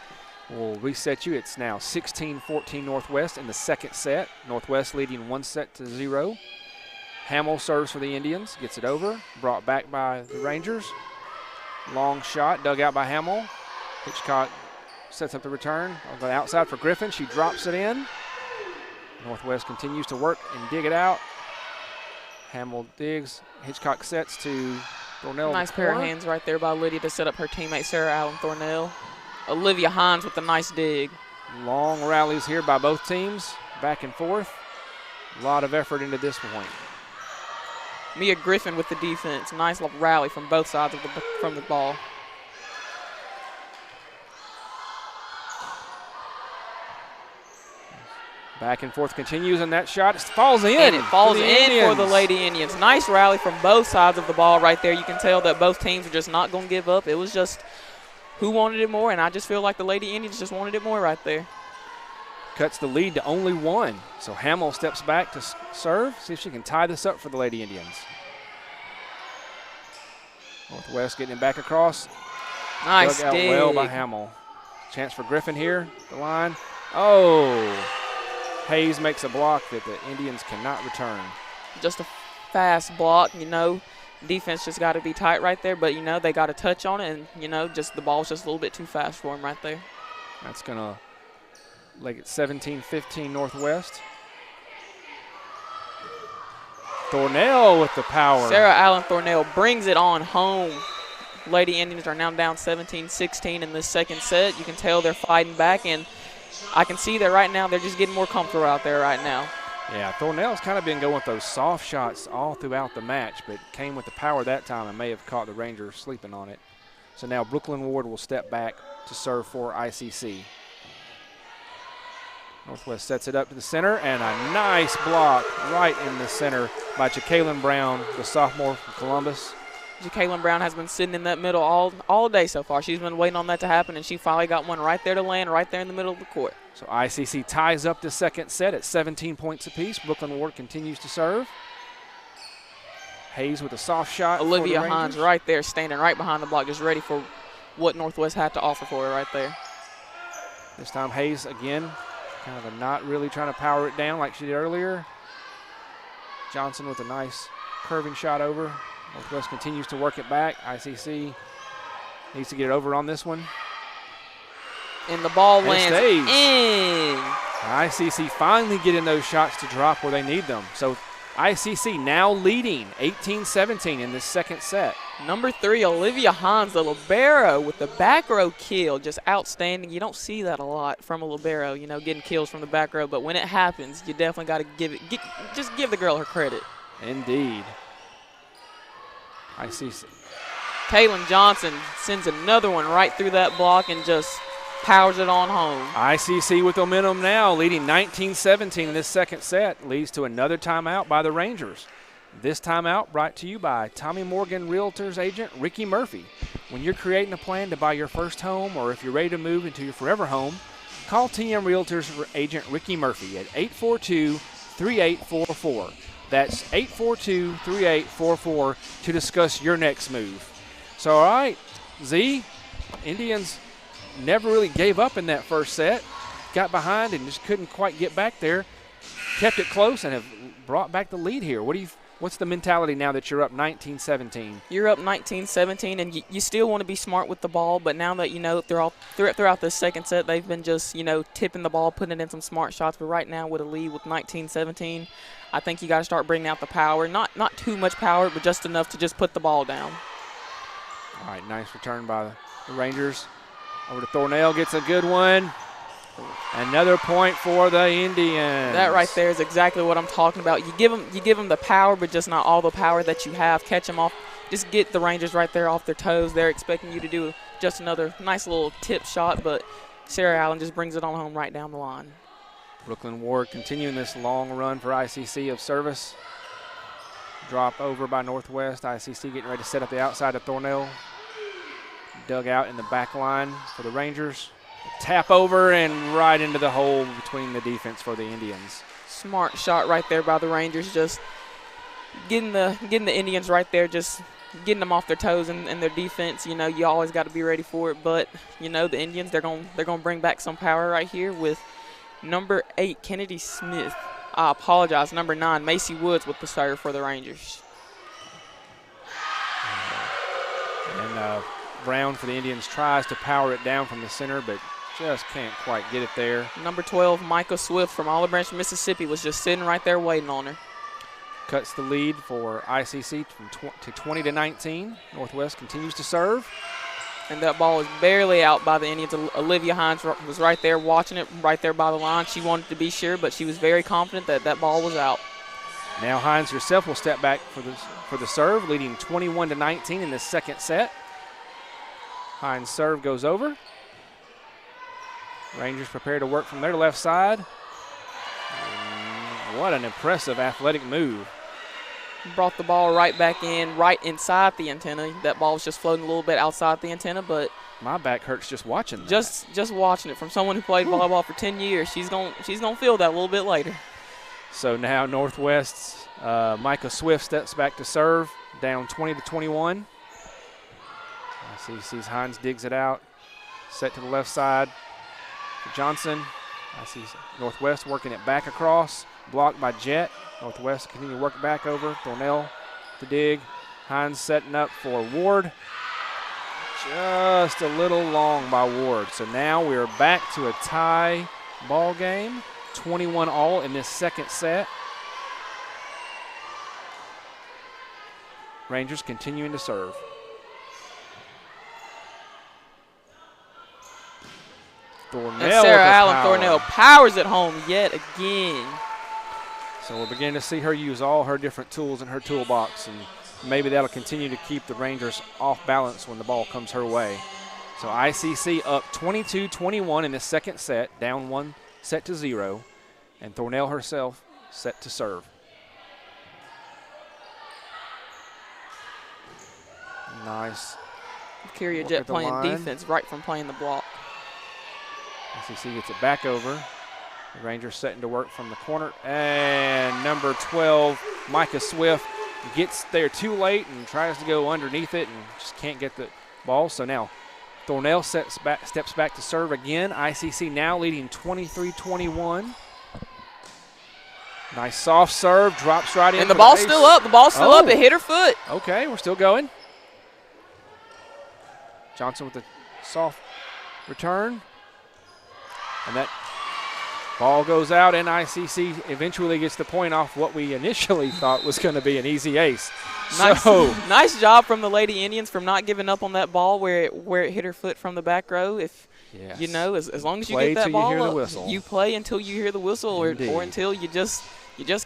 We'll reset you. It's now 16-14 Northwest in the second set. Northwest leading 1-0. Hamill serves for the Indians, gets it over, brought back by the Rangers. Long shot, dug out by Hamill. Hitchcock sets up the return. On the outside for Griffin, she drops it in. Northwest continues to work and dig it out. Hamill digs, Hitchcock sets to Thornell. Nice pair of hands right there by Lydia to set up her teammate Sarah Allen Thornell. Olivia Hines with a nice dig. Long rallies here by both teams, back and forth. A lot of effort into this point. Mia Griffin with the defense. Nice little rally from both sides from the ball. Back and forth continues, and that shot falls in. And it falls in for the Lady Indians. Nice rally from both sides of the ball right there. You can tell that both teams are just not going to give up. It was just who wanted it more, and I just feel like the Lady Indians just wanted it more right there. Cuts the lead to only 1. So Hamill steps back to serve, see if she can tie this up for the Lady Indians. Northwest getting it back across. Nice dug out dig. well by Hamill. Chance for Griffin here, the line. Oh, Hayes makes a block that the Indians cannot return. Just a fast block, you know. Defense just got to be tight right there, but, you know, they got to touch on it, and, you know, just the ball's just a little bit too fast for them right there. That's going to make it 17-15 Northwest. Thornell with the power. Sarah Allen Thornell brings it on home. Lady Indians are now down 17-16 in this second set. You can tell they're fighting back, and I can see that right now they're just getting more comfortable out there right now. Yeah, Thornell's kind of been going with those soft shots all throughout the match, but came with the power that time and may have caught the Rangers sleeping on it. So now Brooklyn Ward will step back to serve for ICC. Northwest sets it up to the center, and a nice block right in the center by Jacqueline Brown, the sophomore from Columbus. Jacqueline Brown has been sitting in that middle all day so far. She's been waiting on that to happen, and she finally got one right there to land, right there in the middle of the court. So ICC ties up the second set at 17 points apiece. Brooklyn Ward continues to serve. Hayes with a soft shot. Olivia Hines right there, standing right behind the block, just ready for what Northwest had to offer for her right there. This time Hayes again, kind of not really trying to power it down like she did earlier. Johnson with a nice curving shot over. Northwest continues to work it back. ICC needs to get it over on this one. And the ball lands stays. in. ICC finally getting those shots to drop where they need them. So ICC now leading 18-17 in this second set. Number 3, Olivia Hines, the libero with the back row kill. Just outstanding. You don't see that a lot from a libero, you know, getting kills from the back row. But when it happens, you definitely got to just give the girl her credit. Indeed. ICC. Kaylin Johnson sends another one right through that block and just powers it on home. ICC with momentum now, leading 19-17 in this second set, leads to another timeout by the Rangers. This timeout brought to you by Tommy Morgan Realtors agent Ricky Murphy. When you're creating a plan to buy your first home, or if you're ready to move into your forever home, call TM Realtors agent Ricky Murphy at 842-3844. That's 842-3844 to discuss your next move. So, all right, Z, Indians never really gave up in that first set. Got behind and just couldn't quite get back there. Kept it close and have brought back the lead here. What do What's the mentality now that you're up 19-17? You're up 19-17, and you still want to be smart with the ball, but now that you know throughout the second set, they've been just, tipping the ball, putting it in some smart shots. But right now with a lead with 19-17, I think you got to start bringing out the power. Not too much power, but just enough to just put the ball down. All right, nice return by the Rangers. Over to Thornell, gets a good one. Another point for the Indians. That right there is exactly what I'm talking about. You give them the power, but just not all the power that you have. Catch them off. Just get the Rangers right there off their toes. They're expecting you to do just another nice little tip shot, but Sarah Allen just brings it on home right down the line. Brooklyn Ward continuing this long run for ICC of service. Drop over by Northwest. ICC getting ready to set up the outside of Thornell. Dug out in the back line for the Rangers. Tap over and right into the hole between the defense for the Indians. Smart shot right there by the Rangers, just getting the Indians right there, just getting them off their toes and their defense. You always got to be ready for it, but the Indians, they're gonna bring back some power right here with number 8 Kennedy Smith. I apologize, number 9 Macy Woods with the serve for the Rangers. And Brown for the Indians tries to power it down from the center, but just can't quite get it there. Number 12, Micah Swift from Olive Branch, Mississippi, was just sitting right there waiting on her. Cuts the lead for ICC to 20-19. Northwest continues to serve. And that ball is barely out by the Indians. Olivia Hines was right there watching it, right there by the line. She wanted to be sure, but she was very confident that ball was out. Now Hines herself will step back for the serve, leading 21-19 in the second set. Hines' serve goes over. Rangers prepare to work from their left side. And what an impressive athletic move. Brought the ball right back in, right inside the antenna. That ball was just floating a little bit outside the antenna, but my back hurts just watching that. Just watching it from someone who played volleyball for 10 years. She's gonna feel that a little bit later. So now Northwest's Micah Swift steps back to serve, down 20-21. ICC's Hines digs it out, set to the left side for Johnson. I see Northwest working it back across, blocked by Jet. Northwest continue to work back over. Thornell to dig. Hines setting up for Ward. Just a little long by Ward. So now we're back to a tie ball game. 21-all in this second set. Rangers continuing to serve. Thornell and Sarah Allen Thornell powers it home yet again. So we're beginning to see her use all her different tools in her toolbox, and maybe that'll continue to keep the Rangers off balance when the ball comes her way. So ICC up 22-21 in the second set, down 1-0, and Thornell herself set to serve. Nice. Kyria Jet playing defense right from playing the block. ICC gets it back over. The Rangers setting to work from the corner. And number 12, Micah Swift, gets there too late and tries to go underneath it and just can't get the ball. So now Thornell steps back to serve again. ICC now leading 23-21. Nice soft serve, drops right in. And the ball's still up. The ball's still up. It hit her foot. Okay, we're still going. Johnson with the soft return. And that ball goes out, and ICC eventually gets the point off what we initially thought was going to be an easy ace. Nice job from the Lady Indians from not giving up on that ball where it hit her foot from the back row. If you know, as long as you get that ball up, you play until you hear the whistle, or until you just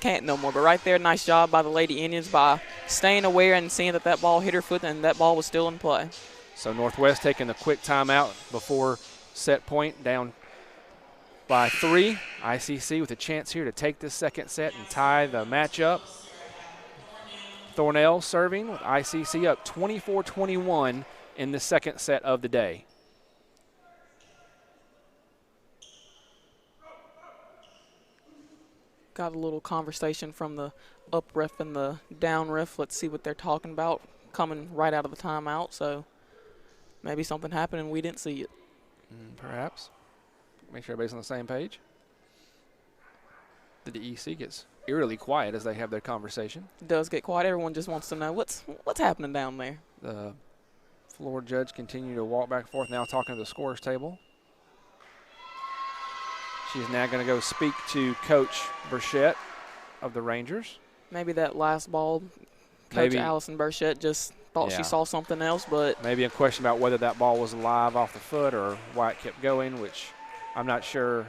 can't no more. But right there, nice job by the Lady Indians by staying aware and seeing that ball hit her foot and that ball was still in play. So Northwest taking a quick timeout before set point, down by 3. ICC with a chance here to take this second set and tie the matchup. Thornell serving with ICC up 24-21 in the second set of the day. Got a little conversation from the up ref and the down ref. Let's see what they're talking about coming right out of the timeout. So maybe something happened and we didn't see it. Perhaps. Make sure everybody's on the same page. The DEC gets eerily quiet as they have their conversation. It does get quiet. Everyone just wants to know what's happening down there. The floor judge continue to walk back and forth, now talking to the scorer's table. She's now going to go speak to Coach Burchett of the Rangers. Maybe that last ball, Coach Maybe. Allison Burchett just thought she saw something else, but maybe a question about whether that ball was live off the foot or why it kept going, which I'm not sure.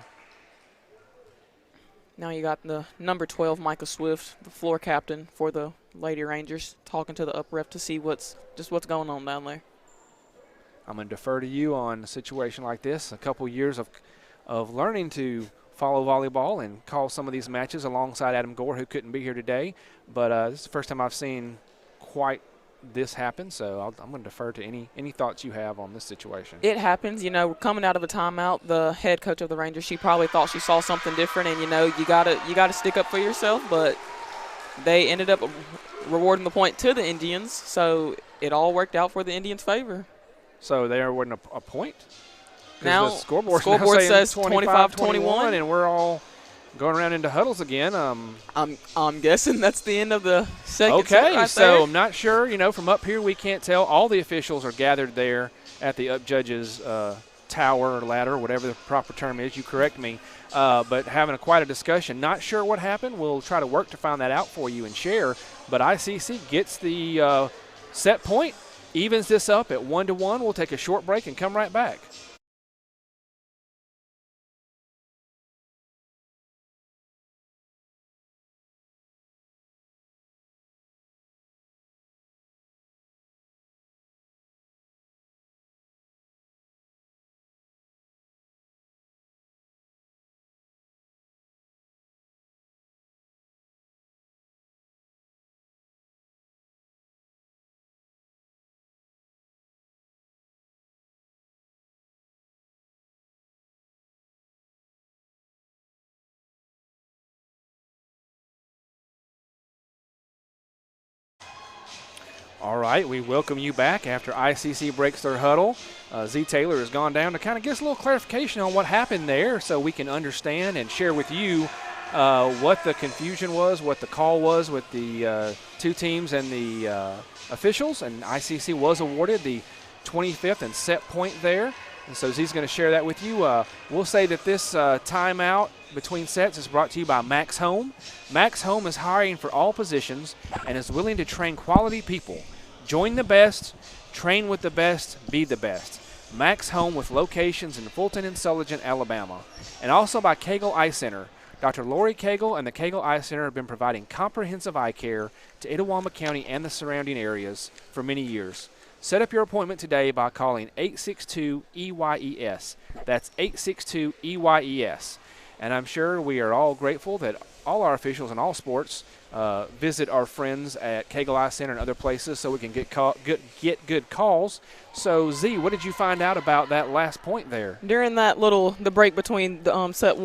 now you got the number 12, Micah Swift, the floor captain for the Lady Rangers, talking to the up ref to see what's going on down there. I'm going to defer to you on a situation like this. A couple years of learning to follow volleyball and call some of these matches alongside Adam Gore, who couldn't be here today. But this is the first time I've seen quite this happen, so I'm going to defer to any thoughts you have on this situation. It happens, coming out of a timeout, the head coach of the Rangers, she probably thought she saw something different, and you gotta stick up for yourself. But they ended up rewarding the point to the Indians, so it all worked out for the Indians' favor. So they are awarding a point? Now the scoreboard says 25-21, and we're all going around into huddles again. I'm guessing that's the end of the second set Okay, right so there. I'm not sure. From up here we can't tell. All the officials are gathered there at the up judges' tower or ladder, whatever the proper term is. You correct me. But having quite a discussion. Not sure what happened. We'll try to work to find that out for you and share. But ICC gets the set point, evens this up at 1-1. We'll take a short break and come right back. All right, we welcome you back after ICC breaks their huddle. Z. Taylor has gone down to kind of give us a little clarification on what happened there so we can understand and share with you what the confusion was, what the call was with the two teams and the officials. And ICC was awarded the 25th and set point there. And so Z's going to share that with you. We'll say that this timeout between sets is brought to you by Max Home. Max Home is hiring for all positions and is willing to train quality people. Join the best, train with the best, be the best. Max Home with locations in Fulton and Sulligent, Alabama. And also by Cagle Eye Center. Dr. Lori Cagle and the Cagle Eye Center have been providing comprehensive eye care to Itawamba County and the surrounding areas for many years. Set up your appointment today by calling 862-EYES. That's 862-EYES. And I'm sure we are all grateful that all our officials in all sports visit our friends at Cagle Eye Center and other places so we can get good calls. So, Z, what did you find out about that last point there? During that the break between the set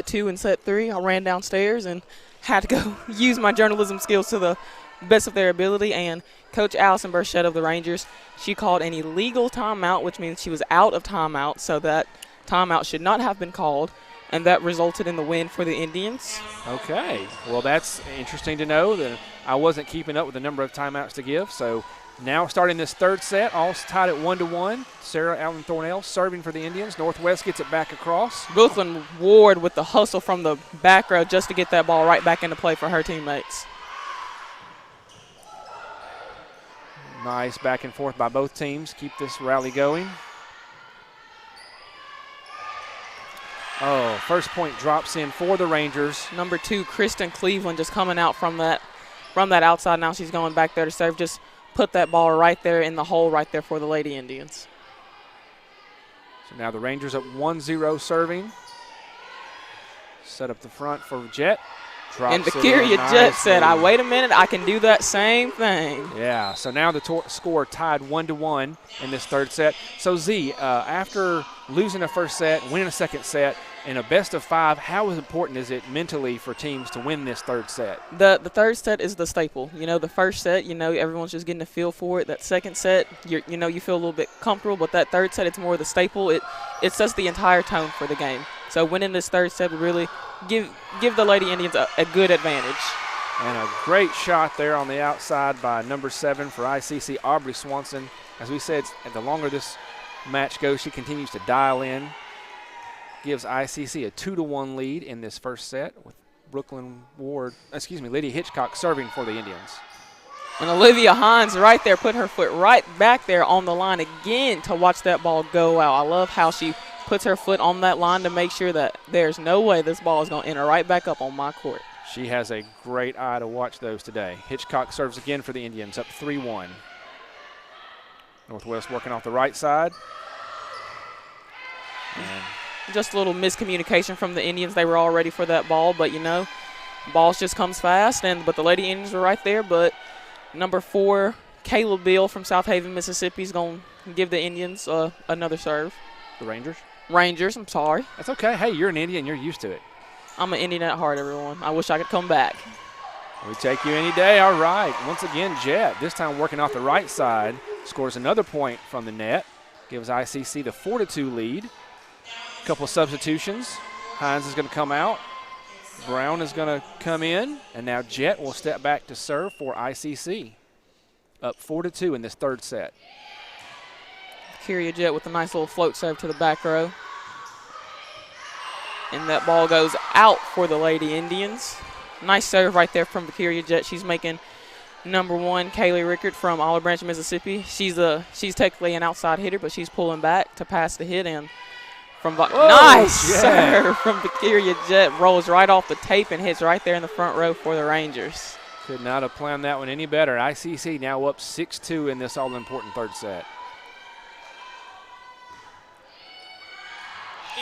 2 and set 3, I ran downstairs and had to go use my journalism skills to the best of their ability, and Coach Allison Burchett of the Rangers, she called an illegal timeout, which means she was out of timeout, so that timeout should not have been called, and that resulted in the win for the Indians. Okay. Well, that's interesting to know that I wasn't keeping up with the number of timeouts to give. So now starting this third set, all tied at 1-1. Sarah Allen Thornell serving for the Indians. Northwest gets it back across. Brooklyn Ward with the hustle from the back row just to get that ball right back into play for her teammates. Nice back and forth by both teams. Keep this rally going. Oh, first point drops in for the Rangers. Number 2, Kristen Cleveland, just coming out from that outside. Now she's going back there to serve. Just put that ball right there in the hole right there for the Lady Indians. So now the Rangers up 1-0 serving. Set up the front for Jet. Drops and Vakiria Jet said, wait a minute, I can do that same thing. Yeah, so now the score tied 1-1 in this third set. So, Z, after losing a first set, winning a second set, in a best of 5, how important is it mentally for teams to win this third set? The third set is the staple. The first set, everyone's just getting a feel for it. That second set, you feel a little bit comfortable, but that third set, it's more the staple. It sets the entire tone for the game. So winning this third set would really give the Lady Indians a good advantage. And a great shot there on the outside by number 7 for ICC, Aubrey Swanson. As we said, the longer this match goes, she continues to dial in. Gives ICC a 2-1 lead in this first set with Lydia Hitchcock serving for the Indians. And Olivia Hines right there put her foot right back there on the line again to watch that ball go out. I love how she puts her foot on that line to make sure that there's no way this ball is going to enter right back up on my court. She has a great eye to watch those today. Hitchcock serves again for the Indians, up 3-1. Northwest working off the right side. And just a little miscommunication from the Indians. They were all ready for that ball, but, balls just comes fast. But the Lady Indians were right there, but number 4, Kayla Beal from South Haven, Mississippi is going to give the Indians another serve. The Rangers? Rangers, I'm sorry. That's okay. Hey, you're an Indian. You're used to it. I'm an Indian at heart, everyone. I wish I could come back. We take you any day. All right. Once again, Jet, this time working off the right side, scores another point from the net, gives ICC the 4-2 lead. A couple of substitutions. Hines is going to come out. Brown is going to come in, and now Jet will step back to serve for ICC. Up 4-2 in this third set. Kyria Jet with a nice little float serve to the back row. And that ball goes out for the Lady Indians. Nice serve right there from Kyria Jet. She's making number 1, Kaylee Rickard from Olive Branch, Mississippi. She's technically an outside hitter, but she's pulling back to pass the hit in. Nice serve from Kyria Jet. Rolls right off the tape and hits right there in the front row for the Rangers. Could not have planned that one any better. ICC now up 6-2 in this all-important third set.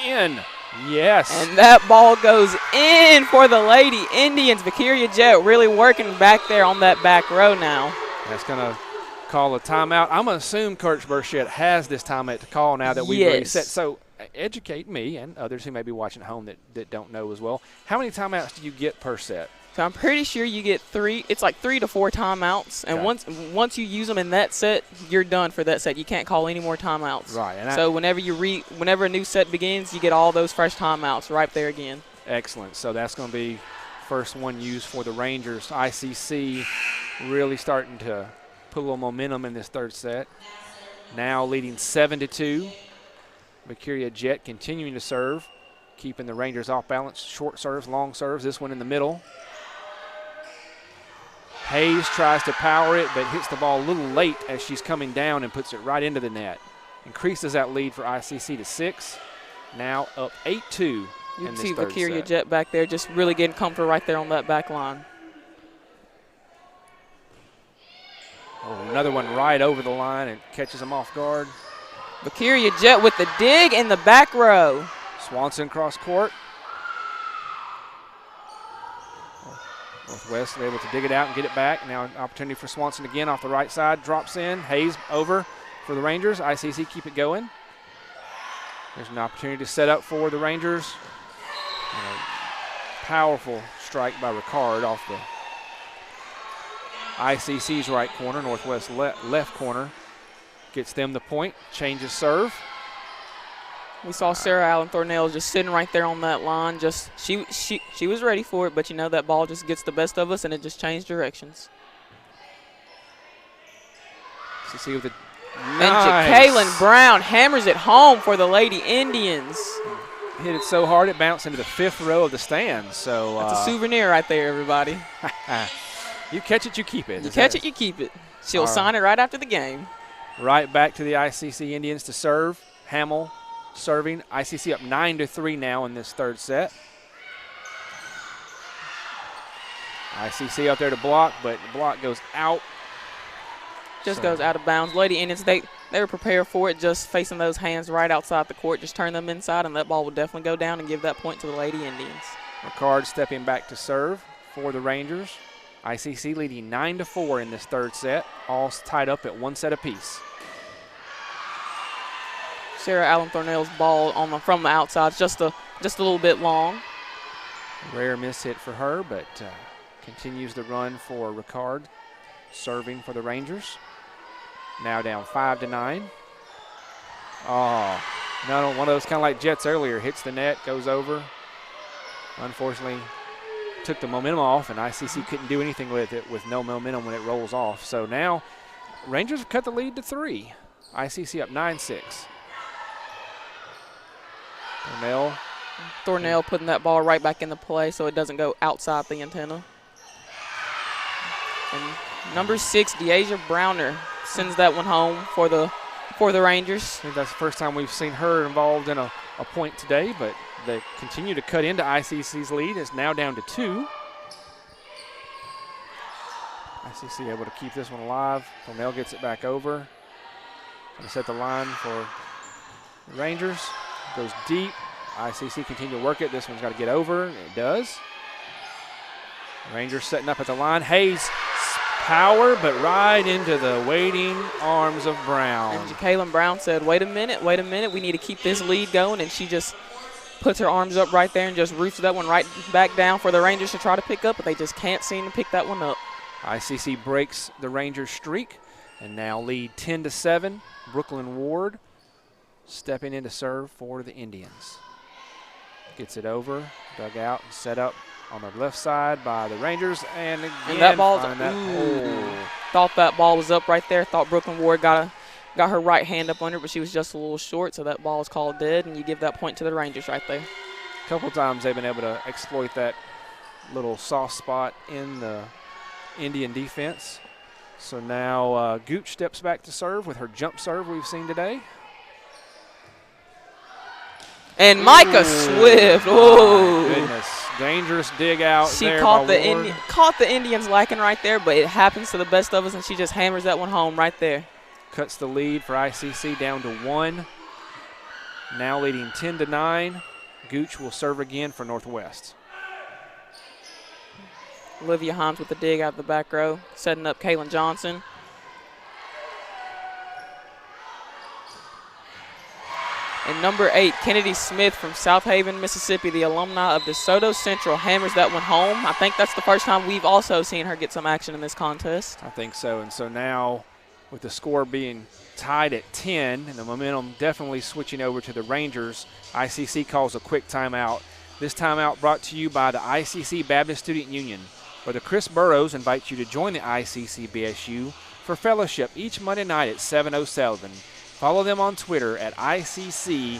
In. Yes. And that ball goes in for the Lady Indians. Kyria Jet really working back there on that back row now. That's going to call a timeout. I'm going to assume Coach Burchett has this timeout to call now that we've reset. So educate me and others who may be watching at home that don't know as well. How many timeouts do you get per set? So I'm pretty sure you get 3. It's like 3 to 4 timeouts, and once you use them in that set, you're done for that set. You can't call any more timeouts. Right. And so whenever a new set begins, you get all those fresh timeouts right there again. Excellent. So that's going to be first one used for the Rangers. ICC really starting to put a little momentum in this third set. Now leading 7-2. Kyria Jet continuing to serve, keeping the Rangers off balance. Short serves, long serves. This one in the middle. Hayes tries to power it, but hits the ball a little late as she's coming down and puts it right into the net. Increases that lead for ICC to 6. Now up 8-2 You in can this see third Kyria set. Jet back there just really getting comfortable right there on that back line. Oh, another one right over the line and catches them off guard. Kyria Jet with the dig in the back row. Swanson cross court. Northwest able to dig it out and get it back. Now an opportunity for Swanson again off the right side. Drops in. Hayes over for the Rangers. ICC keep it going. There's an opportunity to set up for the Rangers. Powerful strike by Ricard off the ICC's right corner. Northwest left corner. Gets them the point. Changes serve. We saw Sarah Allen Thornell just sitting right there on that line. Just she was ready for it, but that ball just gets the best of us, and it just changed directions. So see with the and Jacqueline Brown hammers it home for the Lady Indians. Hit it so hard it bounced into the 5th row of the stands. So that's a souvenir right there, everybody. You catch it, you keep it. You catch it, you keep it. She'll sign it right after the game. Right back to the ICC Indians to serve. Hamill serving. ICC up 9-3 now in this third set. ICC out there to block, but the block goes out. Just goes out of bounds. Lady Indians, they were prepared for it, just facing those hands right outside the court. Just turn them inside, and that ball will definitely go down and give that point to the Lady Indians. Ricard stepping back to serve for the Rangers. ICC leading 9-4 in this third set, all tied up at 1 set apiece. Sarah Allen Thornell's ball from the outside, just a little bit long. Rare miss hit for her, but continues the run for Ricard, serving for the Rangers. Now down 5-9. Oh, No, one of those kind of like jets earlier. Hits the net, goes over. Unfortunately, took the momentum off, and ICC couldn't do anything with it with no momentum when it rolls off. So now Rangers have cut the lead to 3. ICC up 9-6. Thornell putting that ball right back into play so it doesn't go outside the antenna. And number 6, Deasia Browner, sends that one home for the Rangers. I think that's the first time we've seen her involved in a point today, but they continue to cut into ICC's lead. It's now down to 2. ICC able to keep this one alive. Thornell gets it back over. Going to set the line for the Rangers. Goes deep. ICC continue to work it. This one's got to get over. It does. Rangers setting up at the line. Hayes power, but right into the waiting arms of Brown. And Jacqueline Brown said, wait a minute, we need to keep this lead going, and she just puts her arms up right there and just roofs that one right back down for the Rangers to try to pick up, but they just can't seem to pick that one up. ICC breaks the Rangers streak and now lead 10-7. Brooklyn Ward stepping in to serve for the Indians. Gets it over, dug out, and set up on the left side by the Rangers, and again, and that ball's thought that ball was up right there. Thought Brooklyn Ward got her right hand up under, but she was just a little short, so that ball was called dead, and you give that point to the Rangers right there. A couple times they've been able to exploit that little soft spot in the Indian defense. So now Gooch steps back to serve with her jump serve we've seen today. And Micah Swift, oh my goodness, dangerous dig out. She there caught by the Indians lacking right there, but it happens to the best of us, and she just hammers that one home right there. Cuts the lead for ICC down to 1. Now leading 10-9. Gooch will serve again for Northwest. Olivia Hines with the dig out of the back row, setting up Kaylin Johnson. And number 8, Kennedy Smith from South Haven, Mississippi, the alumni of DeSoto Central, hammers that one home. I think that's the first time we've also seen her get some action in this contest. I think so. And so now with the score being tied at 10 and the momentum definitely switching over to the Rangers, ICC calls a quick timeout. This timeout brought to you by the ICC Baptist Student Union, where the Chris Burrows invites you to join the ICC BSU for fellowship each Monday night at 7:07. Follow them on Twitter at ICCBSU.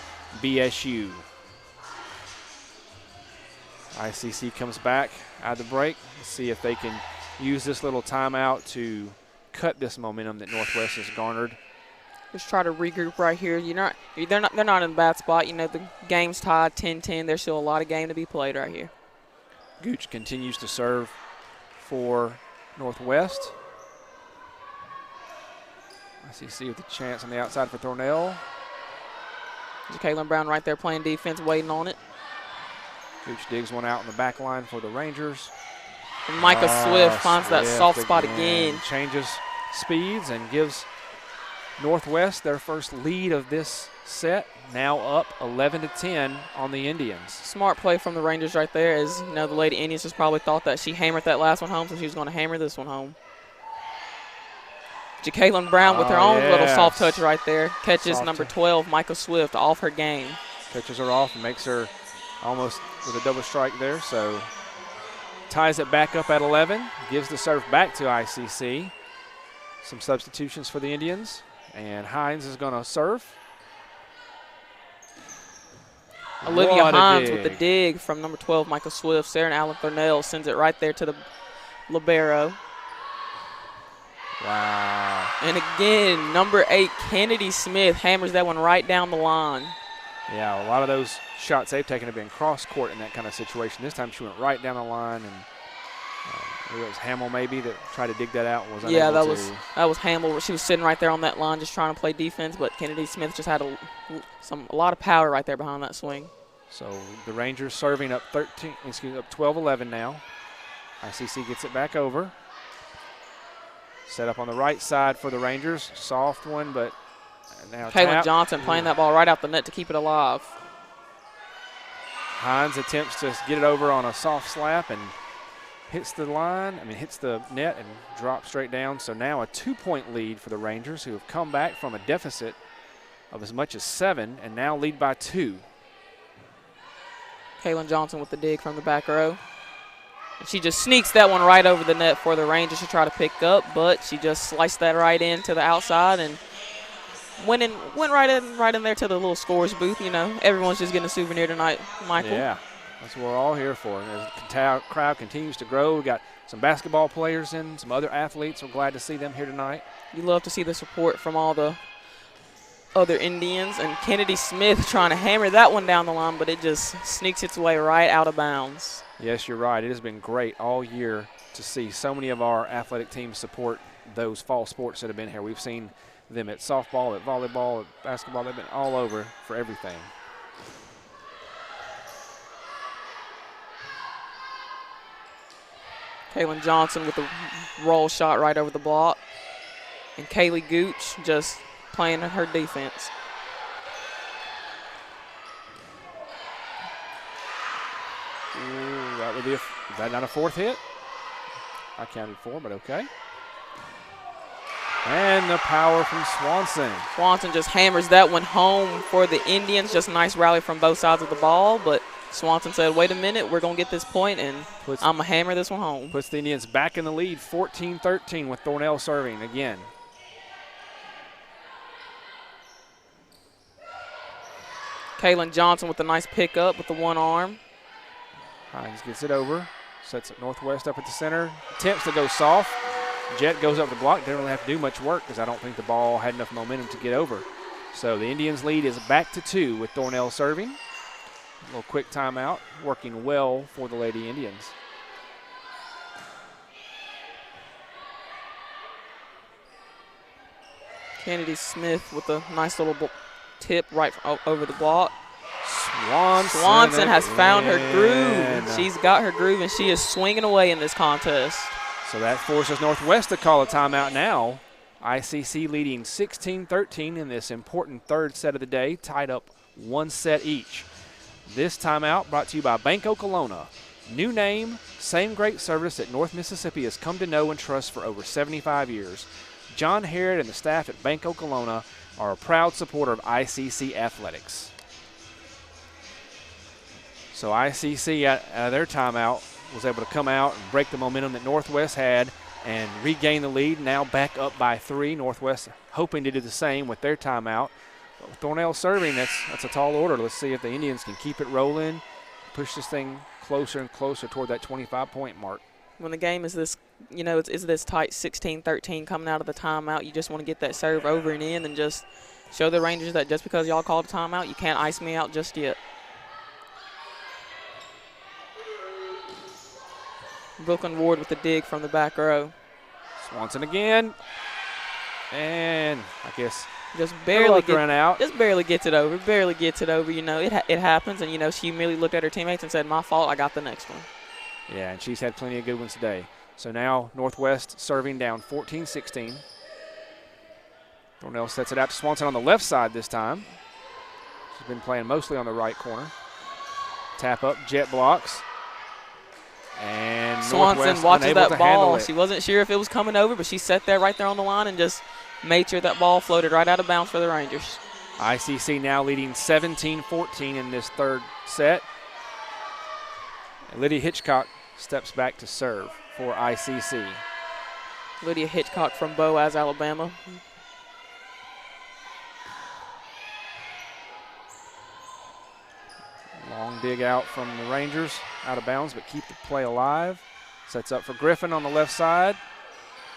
ICC comes back out of the break. Let's see if they can use this little timeout to cut this momentum that Northwest has garnered. Just try to regroup right here. They're not in a bad spot. You know, the game's tied 10-10. There's still a lot of game to be played right here. Gooch continues to serve for Northwest. ICC with the chance on the outside for Thornell. Kaylin Brown right there playing defense, waiting on it. Gooch digs one out in the back line for the Rangers. And Micah Swift finds that soft spot again. Changes speeds and gives Northwest their first lead of this set, now up 11-10 on the Indians. Smart play from the Rangers right there, as you know, the Lady Indians just probably thought that she hammered that last one home, so she was going to hammer this one home. Jacqueline Brown with her own little soft touch right there. Catches number 12, Michael Swift, off her game. Catches her off and makes her almost with a double strike there. So ties it back up at 11. Gives the serve back to ICC. Some substitutions for the Indians. And Hines is going to serve. Olivia Hines with the dig from number 12, Michael Swift. Sarah Allen Thornell sends it right there to the libero. Wow. And again, number 8, Kennedy Smith hammers that one right down the line. Yeah, a lot of those shots they've taken have been cross court in that kind of situation. This time she went right down the line, and it was Hamill maybe that tried to dig that out and was unable to. that was Hamill. She was sitting right there on that line just trying to play defense, but Kennedy Smith just had a lot of power right there behind that swing. So the Rangers serving up 12-11 now. ICC gets it back over. Set up on the right side for the Rangers. Soft one, but now Kaylin Johnson playing that ball right out the net to keep it alive. Hines attempts to get it over on a soft slap and hits the net and drops straight down. So now a 2-point lead for the Rangers, who have come back from a deficit of as much as 7 and now lead by 2. Kaylin Johnson with the dig from the back row. And she just sneaks that one right over the net for the Rangers to try to pick up, but she just sliced that right into the outside and went right in there to the little scores booth. You know, everyone's just getting a souvenir tonight, Michael. Yeah, that's what we're all here for. And as the crowd continues to grow, we got some basketball players in, some other athletes. We're glad to see them here tonight. You love to see the support from all the other Indians, and Kennedy Smith trying to hammer that one down the line, but it just sneaks its way right out of bounds. Yes, you're right. It has been great all year to see so many of our athletic teams support those fall sports that have been here. We've seen them at softball, at volleyball, at basketball. They've been all over for everything. Kaylin Johnson with the roll shot right over the block. And Kaylee Gooch just playing her defense. Ooh, that would be is that not a 4th hit? I counted 4, but okay. And the power from Swanson. Swanson just hammers that one home for the Indians. Just a nice rally from both sides of the ball, but Swanson said, wait a minute, we're going to get this point, and I'm going to hammer this one home. Puts the Indians back in the lead, 14-13 with Thornell serving again. Kaylin Johnson with a nice pickup with the one arm. Hines gets it over, sets it Northwest up at the center, attempts to go soft. Jet goes up the block, didn't really have to do much work because I don't think the ball had enough momentum to get over. So the Indians' lead is back to 2 with Thornell serving. A little quick timeout, working well for the Lady Indians. Kennedy Smith with a nice little tip right over the block. Swanson has found her groove. She's got her groove, and she is swinging away in this contest. So that forces Northwest to call a timeout now. ICC leading 16-13 in this important 3rd set of the day, tied up 1 set each. This timeout brought to you by Banco Colonna. New name, same great service that North Mississippi has come to know and trust for over 75 years. John Harrod and the staff at Banco Colonna are a proud supporter of ICC athletics. So ICC at their timeout was able to come out and break the momentum that Northwest had and regain the lead, now back up by 3. Northwest hoping to do the same with their timeout. But with Thornell serving, that's a tall order. Let's see if the Indians can keep it rolling, push this thing closer and closer toward that 25-point mark. When the game is this, you know, it's this tight 16-13 coming out of the timeout, you just want to get that serve over and in and just show the Rangers that just because y'all called a timeout, you can't ice me out just yet. Brooklyn Ward with the dig from the back row. Swanson again. And I guess just barely gets it over. Barely gets it over. You know, it happens. And, you know, she immediately looked at her teammates and said, my fault, I got the next one. Yeah, and she's had plenty of good ones today. So now Northwest serving down 14-16. Thornell sets it out to Swanson on the left side this time. She's been playing mostly on the right corner. Tap up, Jet blocks. And Swanson watches that ball. She wasn't sure if it was coming over, but she sat there right there on the line and just made sure that ball floated right out of bounds for the Rangers. ICC now leading 17-14 in this 3rd set. And Lydia Hitchcock steps back to serve for ICC. Lydia Hitchcock from Boaz, Alabama. Long dig out from the Rangers, out of bounds, but keep the play alive. Sets up for Griffin on the left side.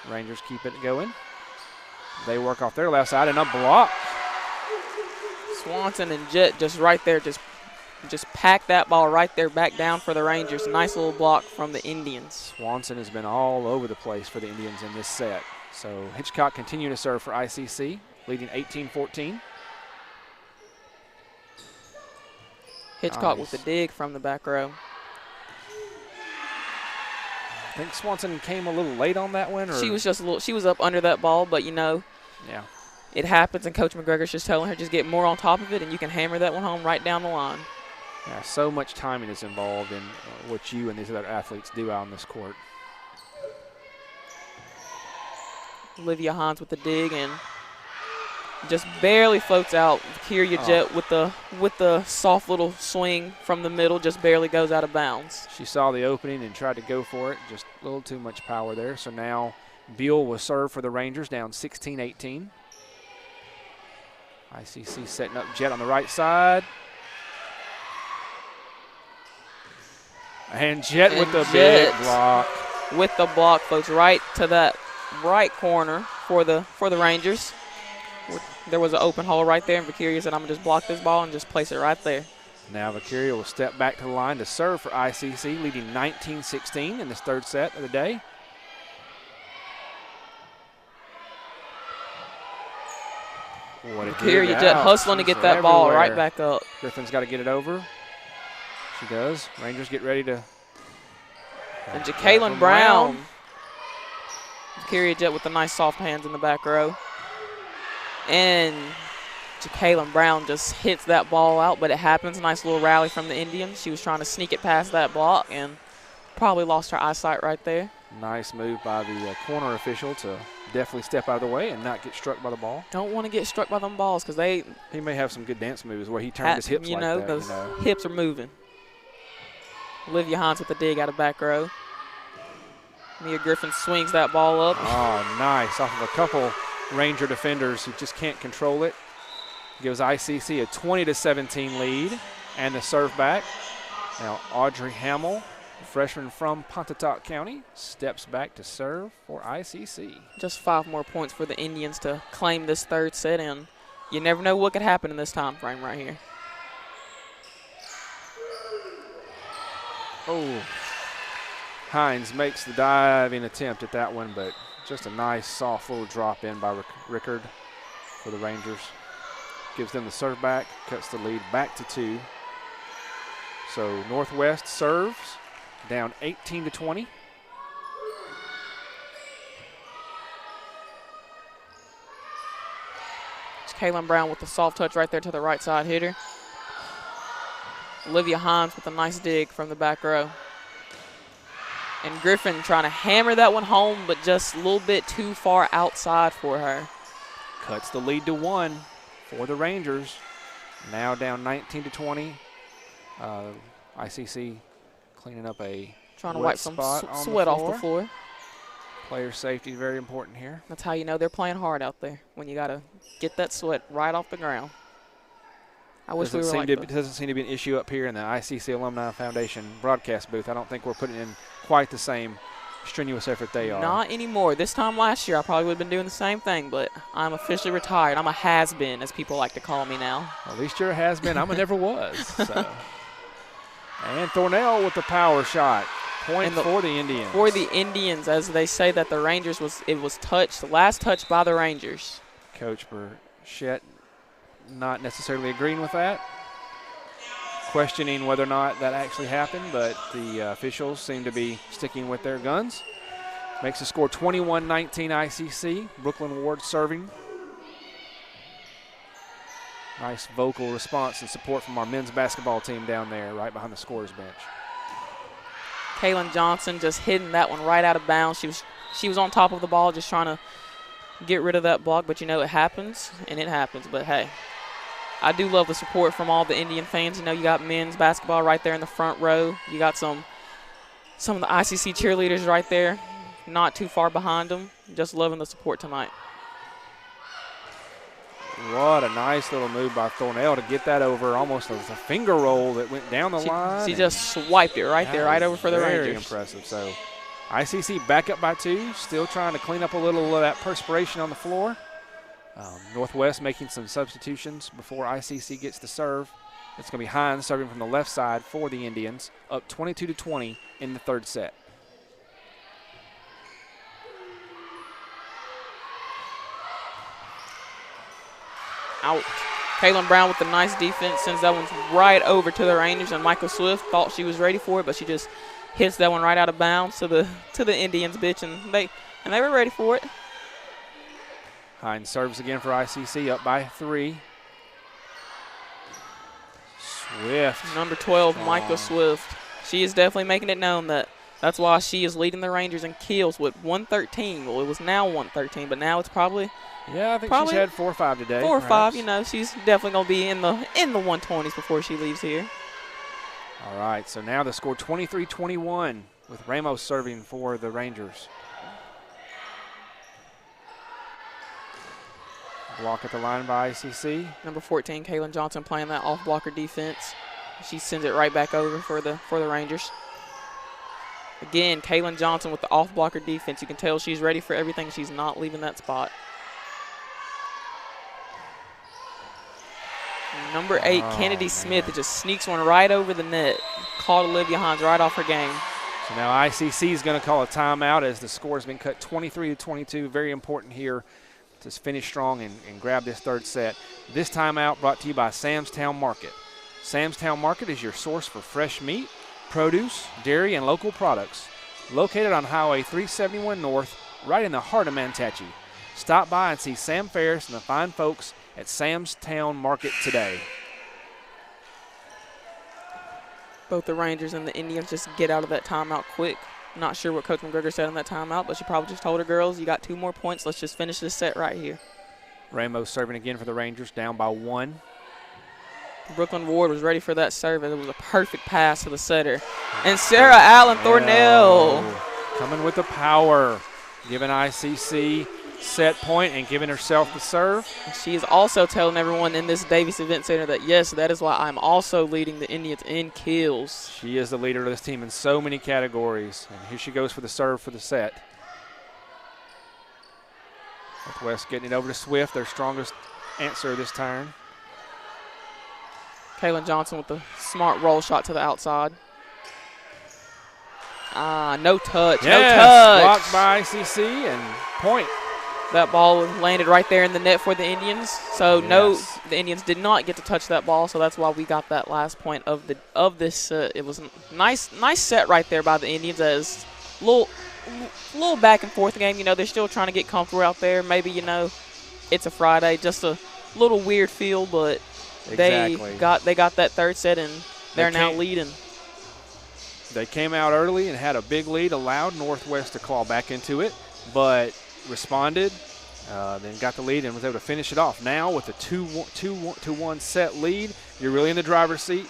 Rangers keep it going. They work off their left side and a block. Swanson and Jet just right there, just pack that ball right there back down for the Rangers. Nice little block from the Indians. Swanson has been all over the place for the Indians in this set. So Hitchcock continuing to serve for ICC, leading 18-14. Hitchcock with the dig from the back row. I think Swanson came a little late on that one. Or? She was up under that ball, but, you know, yeah, it happens, and Coach McGregor's just telling her just get more on top of it, and you can hammer that one home right down the line. Yeah, so much timing is involved in what you and these other athletes do out on this court. Olivia Hines with the dig, and Just barely floats out. Vakiria Jet with the soft little swing from the middle, just barely goes out of bounds. She saw the opening and tried to go for it. Just a little too much power there. So now Beal will serve for the Rangers, down 16-18. ICC setting up Jet on the right side. And Jet with the big block. With the block, floats right to that right corner for the Rangers. There was an open hole right there, and Vakiria said, I'm going to just block this ball and just place it right there. Now Vakiria will step back to the line to serve for ICC, leading 19-16 in this third set of the day. Vakiria Jet hustling to get that ball right back up. Griffin's got to get it over. She does. Rangers get ready to. And Ja'Kaylin Brown. Vakiria Jet with the nice soft hands in the back row. And Ja'Kaylin Brown just hits that ball out, but it happens. Nice little rally from the Indians. She was trying to sneak it past that block and probably lost her eyesight right there. Nice move by the corner official to definitely step out of the way and not get struck by the ball. Don't want to get struck by them balls because he may have some good dance moves where he turned his hips like that. Those hips are moving. Olivia Hines with the dig out of back row. Mia Griffin swings that ball up. Oh, nice. Off of a couple Ranger defenders who just can't control it. Gives ICC a 20-17 lead and the serve back. Now Audrey Hamill, freshman from Pontotoc County, steps back to serve for ICC. Just 5 more points for the Indians to claim this third set, and you never know what could happen in this time frame right here. Oh, Hines makes the diving attempt at that one, but just a nice soft little drop in by Rickard for the Rangers. Gives them the serve back, cuts the lead back to 2. So Northwest serves, down 18-20. It's Kaylin Brown with the soft touch right there to the right side hitter. Olivia Hines with a nice dig from the back row. And Griffin trying to hammer that one home, but just a little bit too far outside for her. Cuts the lead to 1 for the Rangers. Now down 19-20. ICC cleaning up a trying to wipe some sweat off the floor. Player safety is very important here. That's how you know they're playing hard out there, when you got to get that sweat right off the ground. I wish we were like it doesn't seem to be an issue up here in the ICC Alumni Foundation broadcast booth. I don't think we're putting in quite the same strenuous effort they are. Not anymore. This time last year, I probably would have been doing the same thing, but I'm officially retired. I'm a has-been, as people like to call me now. At least you're a has-been. I'm a never was. So. And Thornell with the power shot. Point for the Indians. For the Indians, as they say that the Rangers was touched, the last touch by the Rangers. Coach Burchett not necessarily agreeing with that. Questioning whether or not that actually happened, but the officials seem to be sticking with their guns. Makes the score 21-19 ICC. Brooklyn Ward serving. Nice vocal response and support from our men's basketball team down there right behind the scorer's bench. Kaylin Johnson just hitting that one right out of bounds. She was on top of the ball just trying to get rid of that block, but you know it happens, and it happens. But, hey, I do love the support from all the Indian fans. You know, you got men's basketball right there in the front row. You got some of the ICC cheerleaders right there, not too far behind them. Just loving the support tonight. What a nice little move by Thornell to get that over, almost as a finger roll that went down the line. She just swiped it right there, right over for the Rangers. Very impressive. So ICC back up by 2, still trying to clean up a little of that perspiration on the floor. Northwest making some substitutions before ICC gets to serve. It's going to be Hines serving from the left side for the Indians, up 22-20 in the third set. Out. Kaylin Brown with the nice defense, sends that one right over to the Rangers, and Michael Swift thought she was ready for it, but she just hits that one right out of bounds to the Indians, bitch, and they were ready for it. Hines serves again for ICC, up by 3. Swift. Number 12, Michael Swift. She is definitely making it known that That's why she is leading the Rangers in kills with 113. Well, it was now 113, but now it's probably Yeah, I think she's had 4 or 5 today. 4 or perhaps. 5. You know, she's definitely going to be in the 120s before she leaves here. All right, so now the score 23-21 with Ramos serving for the Rangers. Block at the line by ICC. Number 14, Kaylin Johnson, playing that off-blocker defense. She sends it right back over for the Rangers. Again, Kaylin Johnson with the off-blocker defense. You can tell she's ready for everything. She's not leaving that spot. Number 8, Kennedy Smith, that just sneaks one right over the net. Caught Olivia Hines right off her game. So now ICC is going to call a timeout as the score has been cut 23-22. Very important here to finish strong and grab this third set. This timeout brought to you by Sam's Town Market. Sam's Town Market is your source for fresh meat, produce, dairy, and local products. Located on Highway 371 North, right in the heart of Manatee. Stop by and see Sam Ferris and the fine folks at Sam's Town Market today. Both the Rangers and the Indians just get out of that timeout quick. Not sure what Coach McGregor said in that timeout, but she probably just told her girls, you got 2 more points. Let's just finish this set right here. Ramos serving again for the Rangers, down by 1. Brooklyn Ward was ready for that serve. It was a perfect pass to the setter. And Sarah Allen Thornell coming with the power, giving ICC set point and giving herself the serve. She is also telling everyone in this Davies Event Center that, yes, that is why I'm also leading the Indians in kills. She is the leader of this team in so many categories. And here she goes for the serve for the set. Northwest getting it over to Swift, their strongest answer this turn. Kaylin Johnson with the smart roll shot to the outside. No touch, yes, no touch. Blocked by ICC and point. That ball landed right there in the net for the Indians. So no, the Indians did not get to touch that ball. So that's why we got that last point of this. It was a nice set right there by the Indians. As little back and forth game. You know, they're still trying to get comfortable out there. Maybe, you know, it's a Friday, just a little weird feel, but exactly. they got that third set and they're now leading. They came out early and had a big lead, allowed Northwest to claw back into it, but responded, then got the lead and was able to finish it off. Now with a 2-1 set lead, you're really in the driver's seat.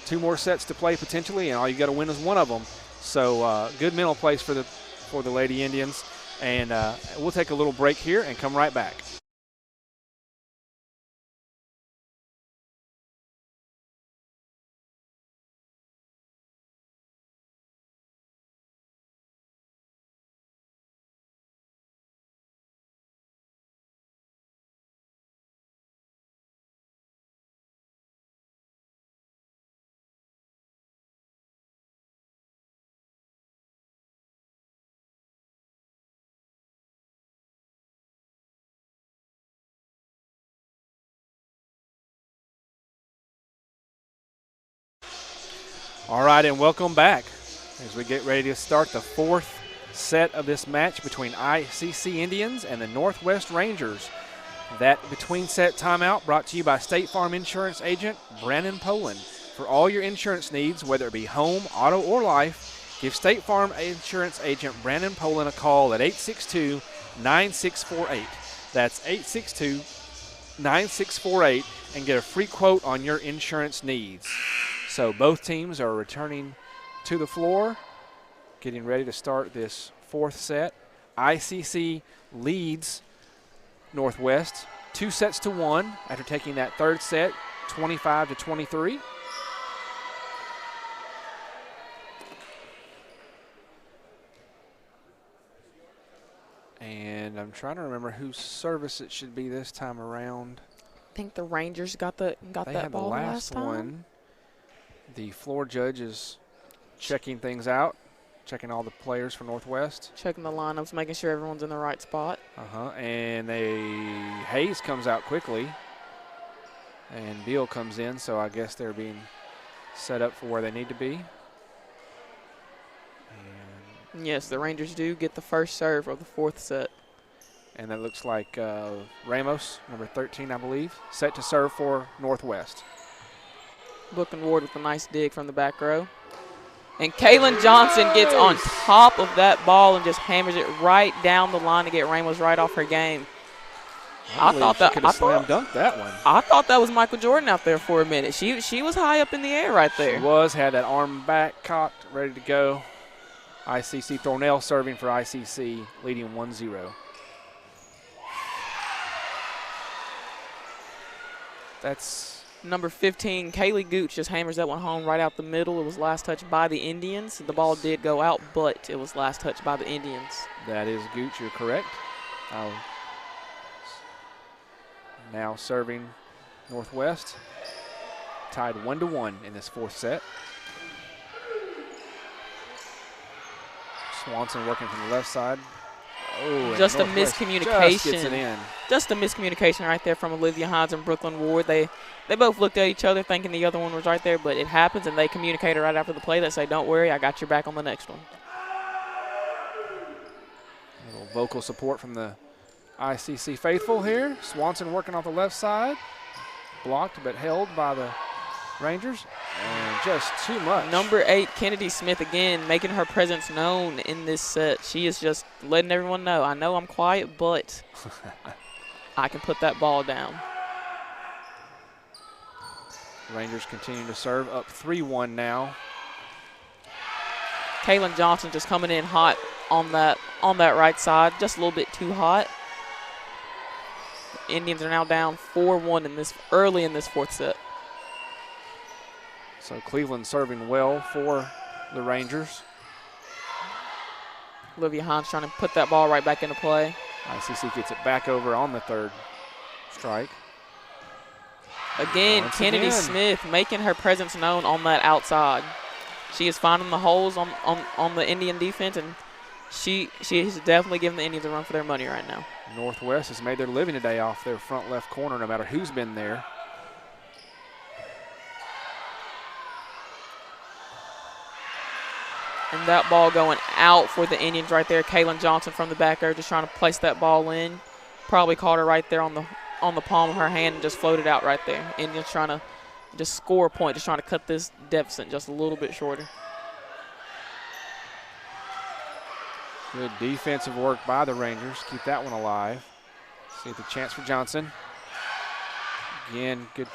2 more sets to play potentially, and all you got to win is one of them. So good mental place for the Lady Indians. And we'll take a little break here and come right back. All right, and welcome back as we get ready to start the 4th set of this match between ICC Indians and the Northwest Rangers. That between set timeout brought to you by State Farm Insurance Agent Brandon Poland. For all your insurance needs, whether it be home, auto, or life, give State Farm Insurance Agent Brandon Poland a call at 862-9648. That's 862-9648 and get a free quote on your insurance needs. So both teams are returning to the floor, getting ready to start this 4th set. ICC leads Northwest 2-1 after taking that 3rd set, 25-23. And I'm trying to remember whose service it should be this time around. I think the Rangers got that ball the last time. One. The floor judge is checking things out, checking all the players for Northwest. Checking the lineups, making sure everyone's in the right spot. And Hayes comes out quickly, and Beal comes in, so I guess they're being set up for where they need to be. And yes, the Rangers do get the first serve of the 4th set. And that looks like Ramos, number 13, I believe, set to serve for Northwest. Brooklyn Ward with a nice dig from the back row. And Kaylin Johnson gets on top of that ball and just hammers it right down the line to get Ramos right off her game. I thought that could have slam dunked that one. I thought that was Michael Jordan out there for a minute. She was high up in the air right there. She was, had that arm back cocked, ready to go. ICC Thornell serving for ICC, leading 1-0. That's number 15, Kaylee Gooch, just hammers that one home right out the middle. It was last touched by the Indians. The ball did go out, but it was last touched by the Indians. That is Gooch, you're correct. Now serving Northwest, tied 1-1 in this fourth set. Swanson working from the left side. Oh, just a miscommunication. Just gets it in. Just a miscommunication right there from Olivia Hines and Brooklyn Ward. They both looked at each other thinking the other one was right there, but it happens, and they communicated right after the play. They say, don't worry, I got your back on the next one. A little vocal support from the ICC faithful here. Swanson working off the left side. Blocked but held by the Rangers. And just too much. Number 8, Kennedy Smith, again, making her presence known in this set. She is just letting everyone know, I know I'm quiet, but I can put that ball down. Rangers continue to serve, up 3-1 now. Kaylin Johnson just coming in hot on that right side, just a little bit too hot. The Indians are now down 4-1 early in this fourth set. So Cleveland serving well for the Rangers. Olivia Hines trying to put that ball right back into play. ICC gets it back over on the third strike. Again, Kennedy Smith making her presence known on that outside. She is finding the holes on the Indian defense, and she is definitely giving the Indians a run for their money right now. Northwest has made their living today off their front left corner, no matter who's been there. And that ball going out for the Indians right there. Kaylin Johnson from the back there just trying to place that ball in. Probably caught her right there on the palm of her hand and just floated out right there. Indians trying to just score a point, just trying to cut this deficit just a little bit shorter. Good defensive work by the Rangers. Keep that one alive. See the chance for Johnson. Again, good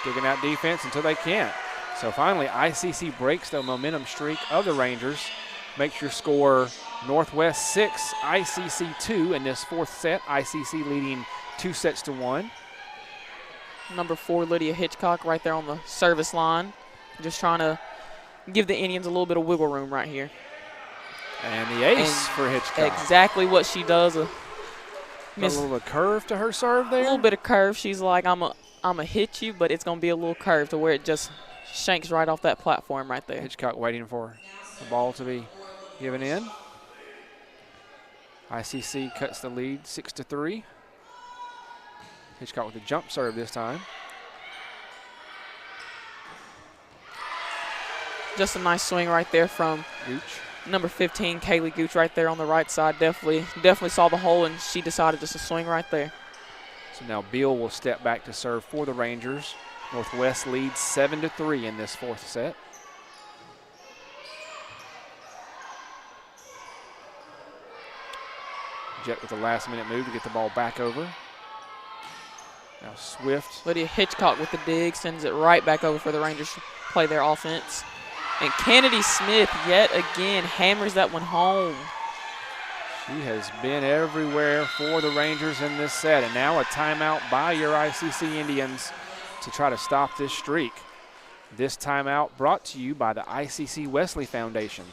digging out defense until they can't. So finally, ICC breaks the momentum streak of the Rangers. Makes your score Northwest 6, ICC 2 in this fourth set. ICC leading 2-1. Number 4, Lydia Hitchcock right there on the service line. Just trying to give the Indians a little bit of wiggle room right here. And the ace for Hitchcock. Exactly what she does. A little curve to her serve there? A little bit of curve. She's like, I'm a hit you, but it's going to be a little curve to where it just shanks right off that platform right there. Hitchcock waiting for the ball to be given in. ICC cuts the lead 6-3. Hitchcock with a jump serve this time. Just a nice swing right there from Gooch. Number 15, Kaylee Gooch right there on the right side. Definitely saw the hole, and she decided just to swing right there. So now Beal will step back to serve for the Rangers. Northwest leads 7-3 in this fourth set. Jet with a last-minute move to get the ball back over. Now Swift. Lydia Hitchcock with the dig, sends it right back over for the Rangers to play their offense. And Kennedy Smith yet again hammers that one home. She has been everywhere for the Rangers in this set. And now a timeout by your ICC Indians to try to stop this streak. This timeout brought to you by the ICC Wesley Foundation.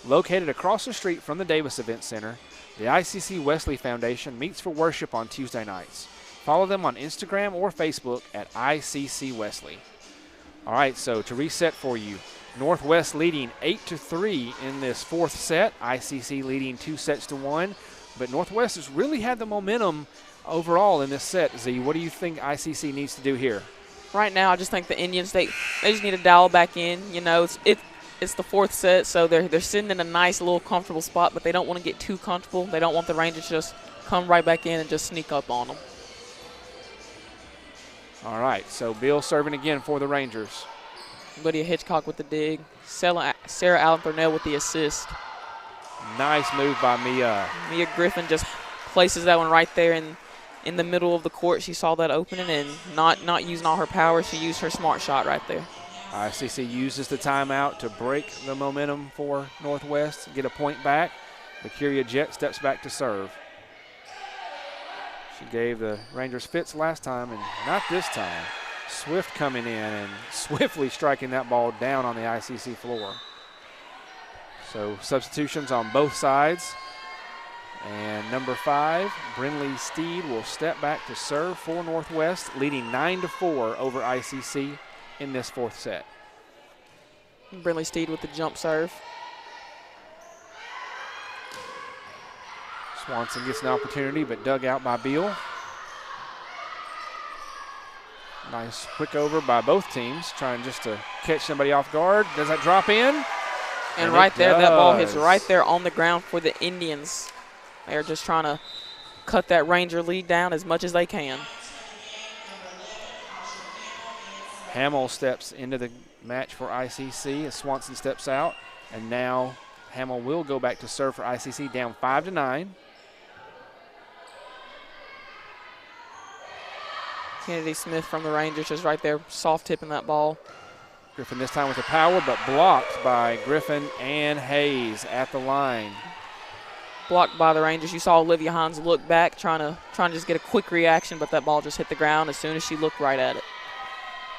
Located across the street from the Davis Event Center, the ICC Wesley Foundation meets for worship on Tuesday nights. Follow them on Instagram or Facebook at ICC Wesley. All right, so to reset for you, Northwest leading 8-3 in this fourth set. ICC leading 2-1. But Northwest has really had the momentum overall in this set. Z, what do you think ICC needs to do here? Right now, I just think the Indians, they just need to dial back in. You know, it's the fourth set, so they're sitting in a nice little comfortable spot, but they don't want to get too comfortable. They don't want the Rangers to just come right back in and just sneak up on them. All right, so Bill serving again for the Rangers. Lydia Hitchcock with the dig. Sarah Allen Thornell with the assist. Nice move by Mia. Mia Griffin just places that one right there in the middle of the court. She saw that opening and not using all her power. She used her smart shot right there. ICC uses the timeout to break the momentum for Northwest, get a point back. Mercuria Jet steps back to serve. She gave the Rangers fits last time, and not this time. Swift coming in and swiftly striking that ball down on the ICC floor. So substitutions on both sides. And number 5, Brinley Steed, will step back to serve for Northwest, leading 9-4 over ICC in this 4th set. Brinley Steed with the jump serve. Swanson gets an opportunity, but dug out by Beal. Nice quick over by both teams, trying just to catch somebody off guard. Does that drop in? And right there, that ball hits right there on the ground for the Indians. They're just trying to cut that Ranger lead down as much as they can. Hamill steps into the match for ICC as Swanson steps out. And now Hamill will go back to serve for ICC, down 5-9. Kennedy Smith from the Rangers just right there, soft tipping that ball. Griffin this time with the power, but blocked by Griffin and Hayes at the line. Blocked by the Rangers. You saw Olivia Hines look back, trying to just get a quick reaction, but that ball just hit the ground as soon as she looked right at it.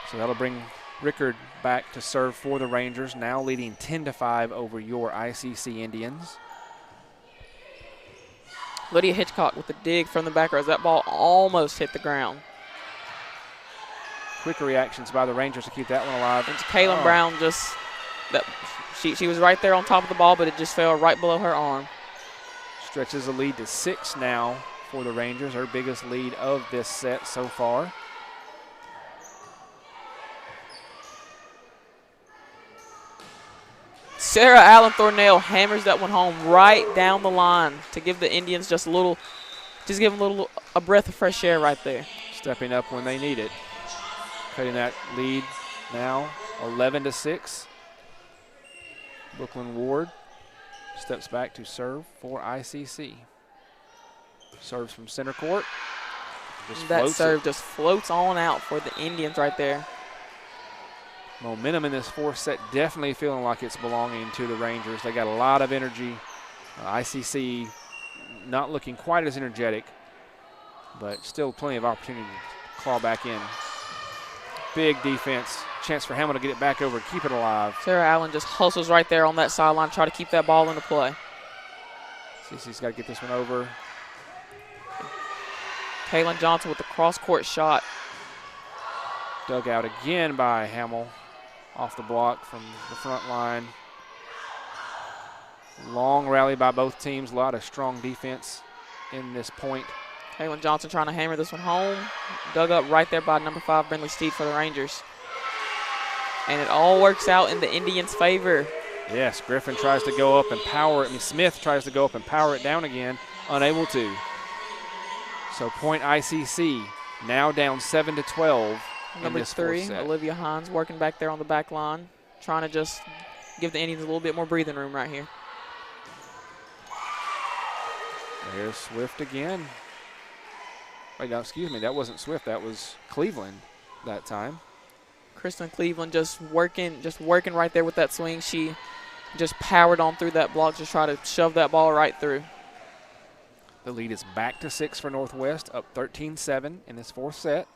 So that'll bring Rickard back to serve for the Rangers, now leading 10-5 over your ICC Indians. Lydia Hitchcock with the dig from the back row as that ball almost hit the ground. Quick reactions by the Rangers to keep that one alive. And Kaylin Brown just, she was right there on top of the ball, but it just fell right below her arm. Stretches the lead to 6 now for the Rangers, her biggest lead of this set so far. Sarah Allen Thornell hammers that one home right down the line to give the Indians just give them a breath of fresh air right there. Stepping up when they need it. Cutting that lead now 11-6. Brooklyn Ward steps back to serve for ICC. Serves from center court. That serve just floats on out for the Indians right there. Momentum in this 4th set definitely feeling like it's belonging to the Rangers. They got a lot of energy. ICC not looking quite as energetic, but still plenty of opportunity to claw back in. Big defense. Chance for Hamill to get it back over and keep it alive. Sarah Allen just hustles right there on that sideline, try to keep that ball into play. CC's got to get this one over. Kaylin Johnson with the cross-court shot. Dug out again by Hamill off the block from the front line. Long rally by both teams. A lot of strong defense in this point. Kaylin Johnson trying to hammer this one home. Dug up right there by number 5, Brinley Steed for the Rangers. And it all works out in the Indians' favor. Yes, Griffin tries to go up and power it. Smith tries to go up and power it down again. Unable to. So point ICC, now down 7-12. Number 3, Olivia Hines working back there on the back line. Trying to just give the Indians a little bit more breathing room right here. There's Swift again. Wait, no, excuse me, that wasn't Swift, that was Cleveland that time. Kristen Cleveland just working right there with that swing. She just powered on through that block, just try to shove that ball right through. The lead is back to 6 for Northwest, up 13-7 in this 4th set.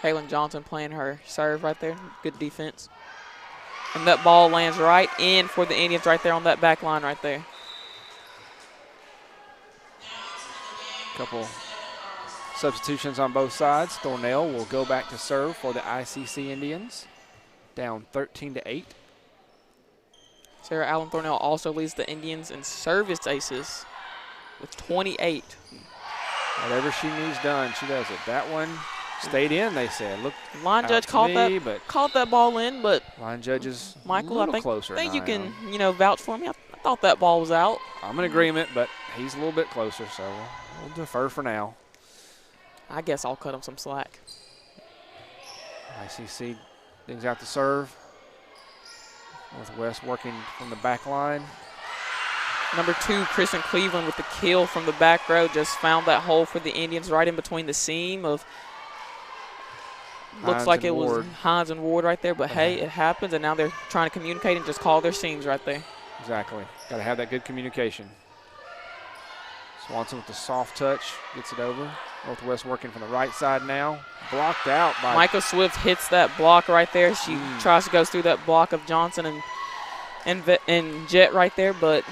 Kaylin Johnson playing her serve right there. Good defense. And that ball lands right in for the Indians right there on that back line right there. Couple substitutions on both sides. Thornell will go back to serve for the ICC Indians, down 13-8. Sarah Allen Thornell also leads the Indians in service aces with 28. Whatever she needs done, she does it. That one stayed in, they said. Look, line judge called that ball in, but line judge is Michael, a little closer. I think you can, vouch for me. I thought that ball was out. I'm in agreement, but he's a little bit closer, so we'll defer for now. I guess I'll cut him some slack. ICC digs out the serve. Northwest working from the back line. Number 2, Kristen Cleveland with the kill from the back row, just found that hole for the Indians right in between the seam of, looks like it was Hines and Ward right there, but hey, it happens, and now they're trying to communicate and just call their seams right there. Exactly. Got to have that good communication. Swanson with the soft touch, gets it over. Northwest working from the right side now. Blocked out by Michael Swift hits that block right there. She tries to go through that block of Johnson and Jet right there, but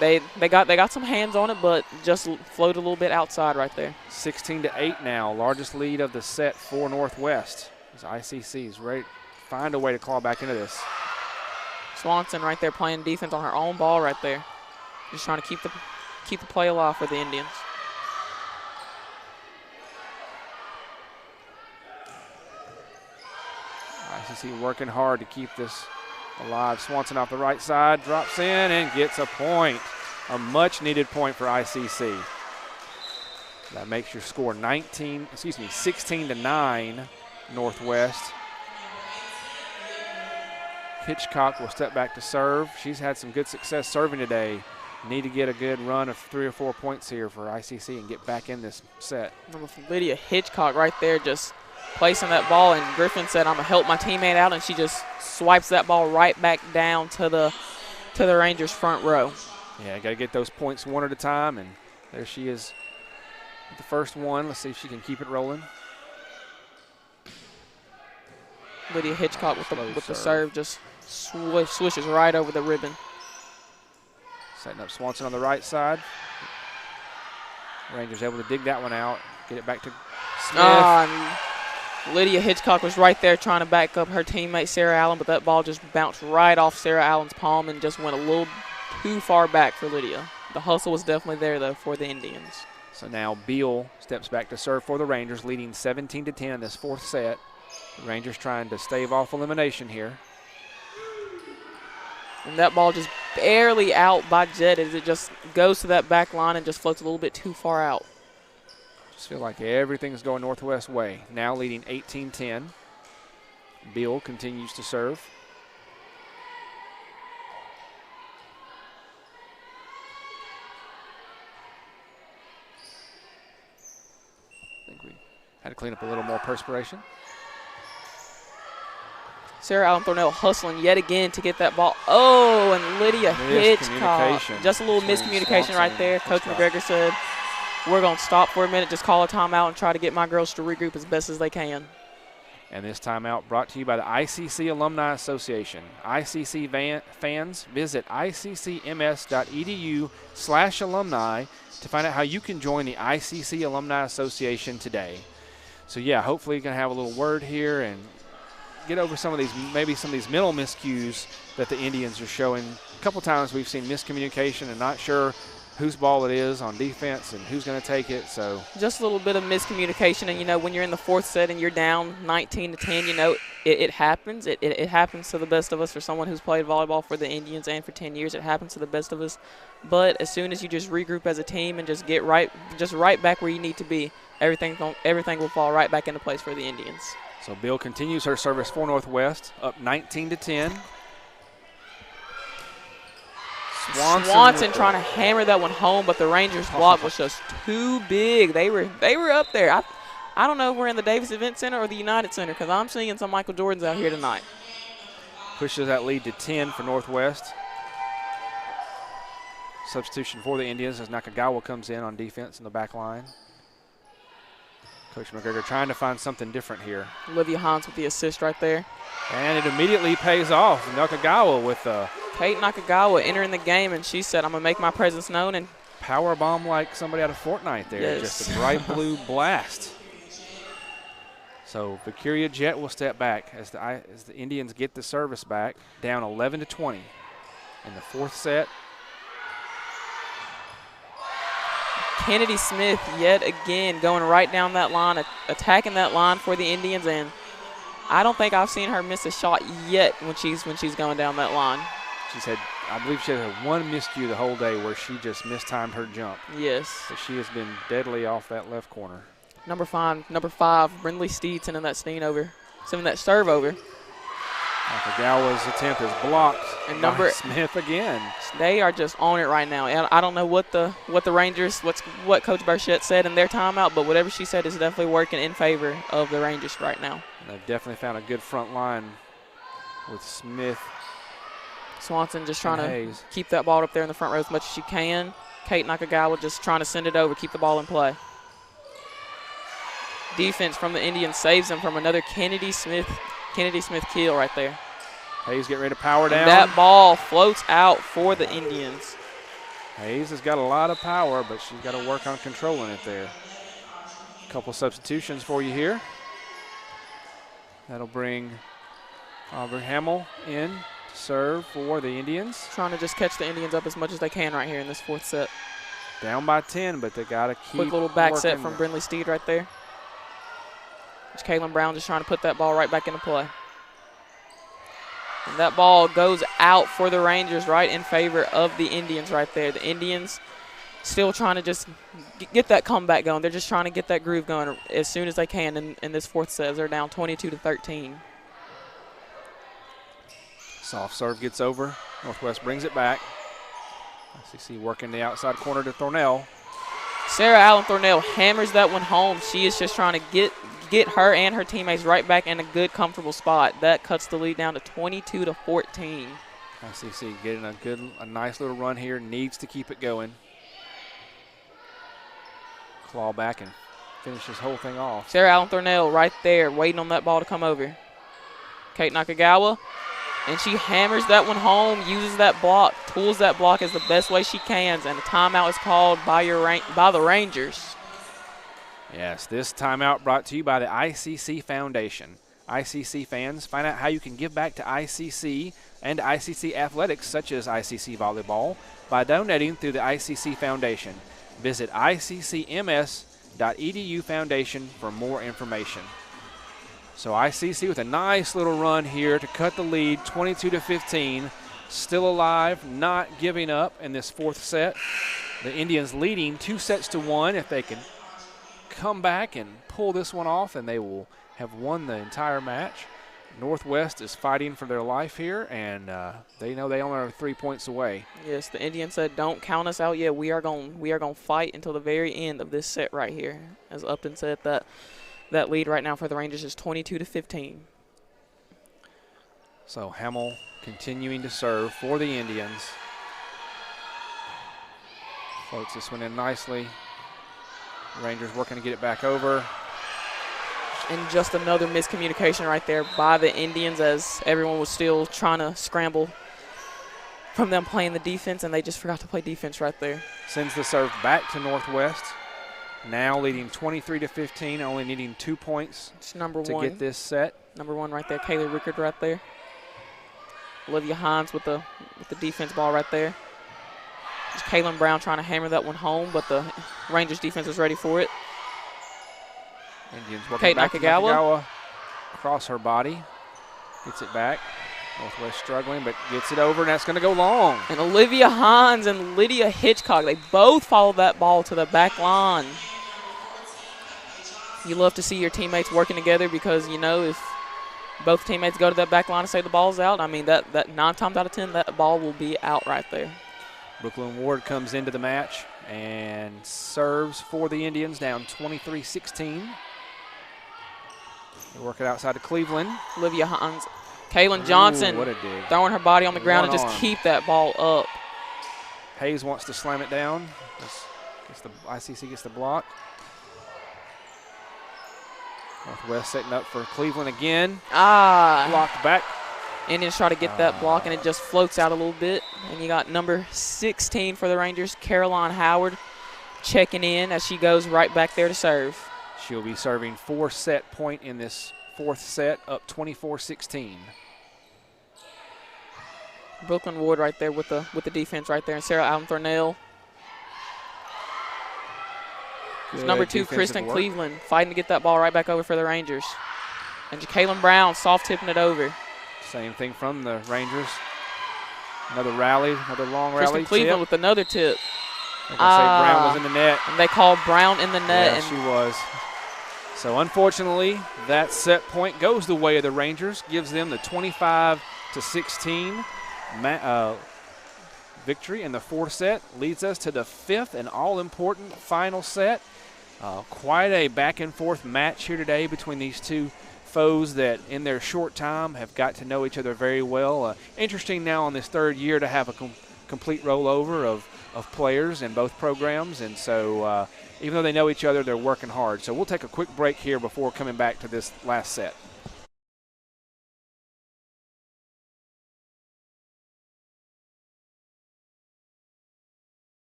they got some hands on it, but just floated a little bit outside right there. 16-8 now, largest lead of the set for Northwest. As ICC is ready to find a way to claw back into this. Swanson right there playing defense on her own ball right there. Just trying to keep the play alive for the Indians. ICC working hard to keep this alive. Swanson off the right side, drops in and gets a point. A much needed point for ICC. That makes your score 16-9 Northwest. Hitchcock will step back to serve. She's had some good success serving today. Need to get a good run of 3 or 4 points here for ICC and get back in this set. Lydia Hitchcock right there just placing that ball, and Griffin said, I'm going to help my teammate out, and she just swipes that ball right back down to the Rangers' front row. Yeah, got to get those points one at a time, and there she is with the first one. Let's see if she can keep it rolling. Lydia Hitchcock with the serve just swishes right over the ribbon. Setting up Swanson on the right side. Rangers able to dig that one out, get it back to Smith. Lydia Hitchcock was right there trying to back up her teammate Sarah Allen, but that ball just bounced right off Sarah Allen's palm and just went a little too far back for Lydia. The hustle was definitely there, though, for the Indians. So now Beal steps back to serve for the Rangers, leading 17-10 in this fourth set. The Rangers trying to stave off elimination here. And that ball just barely out by Jet as it just goes to that back line and just floats a little bit too far out. Just feel like everything's going Northwest way. Now leading 18-10. Beal continues to serve. I think we had to clean up a little more perspiration. Sarah Allen Thornell hustling yet again to get that ball. Oh, and Lydia Hitchcock. Just a little miscommunication right there. Coach McGregor said, we're going to stop for a minute, just call a timeout and try to get my girls to regroup as best as they can. And this timeout brought to you by the ICC Alumni Association. ICC fans, visit iccms.edu/alumni to find out how you can join the ICC Alumni Association today. So, yeah, hopefully you can have a little word here and get over some of these, maybe some of these mental miscues that the Indians are showing. A couple times we've seen miscommunication and not sure whose ball it is on defense and who's going to take it. So just a little bit of miscommunication, and when you're in the fourth set and you're down 19-10, it happens. It happens to the best of us. For someone who's played volleyball for the Indians and for 10 years, it happens to the best of us. But as soon as you just regroup as a team and just get right back where you need to be, everything will fall right back into place for the Indians. So Bill continues her service for Northwest, up 19-10. Swanson trying to hammer that one home, but the Rangers' block was just too big. They were up there. I don't know if we're in the Davis Event Center or the United Center, because I'm seeing some Michael Jordans out here tonight. Pushes that lead to 10 for Northwest. Substitution for the Indians as Nakagawa comes in on defense in the back line. Coach McGregor trying to find something different here. Olivia Hines with the assist right there. And it immediately pays off. Nakagawa with a Kate Nakagawa entering the game, and she said, I'm going to make my presence known. And power bomb like somebody out of Fortnite there. Yes. Just a bright blue blast. So Vicaria Jet will step back as the Indians get the service back, down 11-20 in the fourth set. Kennedy Smith yet again going right down that line, attacking that line for the Indians, and I don't think I've seen her miss a shot yet when she's going down that line. I believe she had one miscue the whole day where she just mistimed her jump. Yes. But she has been deadly off that left corner. Number five, Brindley Steedson in that Steen over sending that serve over. Nakagawa's attempt is blocked And by Smith again. They are just on it right now. And I don't know what the Rangers, what Coach Burchett said in their timeout, but whatever she said is definitely working in favor of the Rangers right now. And they've definitely found a good front line with Smith. Swanson just trying to Hayes. keep that ball up there in the front row as much as she can. Kate Nakagawa just trying to send it over, keep the ball in play. Defense from the Indians saves them from another Kennedy Smith kill right there. Hayes getting ready to power down. And that ball floats out for the Indians. Hayes has got a lot of power, but she's got to work on controlling it there. A couple substitutions for you here. That'll bring Aubrey Hamill in to serve for the Indians. Trying to just catch the Indians up as much as they can right here in this fourth set. Down by 10, but they got to keep Quick little back set working. from Brindley Steed right there. It's Kaylin Brown just trying to put that ball right back into play. And that ball goes out for the Rangers right in favor of the Indians right there. The Indians still trying to just get that comeback going. They're just trying to get that groove going as soon as they can in this fourth set. They're down 22-13. Soft serve gets over. Northwest brings it back. ICC working the outside corner to Thornell. Sarah Allen Thornell hammers that one home. She is just trying to get her and her teammates right back in a good, comfortable spot. That cuts the lead down to 22-14. ICC getting a nice little run here. Needs to keep it going. Claw back and finish this whole thing off. Sarah Allen Thornell right there waiting on that ball to come over. Kate Nakagawa. And she hammers that one home, uses that block, tools that block as the best way she can, and a timeout is called by the Rangers. Yes, this timeout brought to you by the ICC Foundation. ICC fans, find out how you can give back to ICC and ICC athletics such as ICC Volleyball by donating through the ICC Foundation. Visit iccms.edu Foundation for more information. So ICC with a nice little run here to cut the lead, 22-15. Still alive, not giving up in this fourth set. The Indians leading 2-1. If they can come back and pull this one off, and they will have won the entire match. Northwest is fighting for their life here, and they know they only are 3 points away. Yes, the Indians said, "Don't count us out yet. We are going to fight until the very end of this set right here." As Upton said, that lead right now for the Rangers is 22-15. So Hamill continuing to serve for the Indians. Floats this one in nicely. Rangers working to get it back over. And just another miscommunication right there by the Indians as everyone was still trying to scramble from them playing the defense, and they just forgot to play defense right there. Sends the serve back to Northwest. Now leading 23-15, only needing 2 points It's number to one. get this set. Number one right there, Kaylee Rickard right there. Olivia Hines with the defense ball right there. It's Kaylin Brown trying to hammer that one home, but the Rangers defense was ready for it. Indians working Kate back to Nakagawa. Nakagawa. Across her body. Gets it back. Northwest struggling, but gets it over, and that's going to go long. And Olivia Hines and Lydia Hitchcock, they both followed that ball to the back line. You love to see your teammates working together because, you know, if both teammates go to that back line and say the ball's out, I mean, that 9 times out of 10, that ball will be out right there. Brooklyn Ward comes into the match and serves for the Indians, down 23-16. They work it outside of Cleveland. Olivia Hines. Kaylin Johnson what a dig. throwing her body on the ground and One just arm. keep that ball up. Hayes wants to slam it down. ICC gets the block. Northwest setting up for Cleveland again. Blocked back. Indians try to get that block, and it just floats out a little bit. And you got number 16 for the Rangers, Caroline Howard, checking in as she goes right back there to serve. She'll be serving 4-set point in this fourth set, up 24-16. Brooklyn Ward right there with the defense right there, and Sarah Allen Thornell. There's number 2, Kristen Cleveland, fighting to get that ball right back over for the Rangers. And Jacqueline Brown soft tipping it over. Same thing from the Rangers. Another rally, another long Kristen rally. Cleveland with another tip. Like I say, Brown was in the net. And they called Brown in the net. Yeah, she was. So unfortunately, that set point goes the way of the Rangers, gives them the 25-16 victory in the fourth set, leads us to the fifth and all-important final set. Quite a back-and-forth match here today between these two foes that in their short time have got to know each other very well. Interesting now in this third year to have a complete rollover of players in both programs, and so even though they know each other, they're working hard. So we'll take a quick break here before coming back to this last set.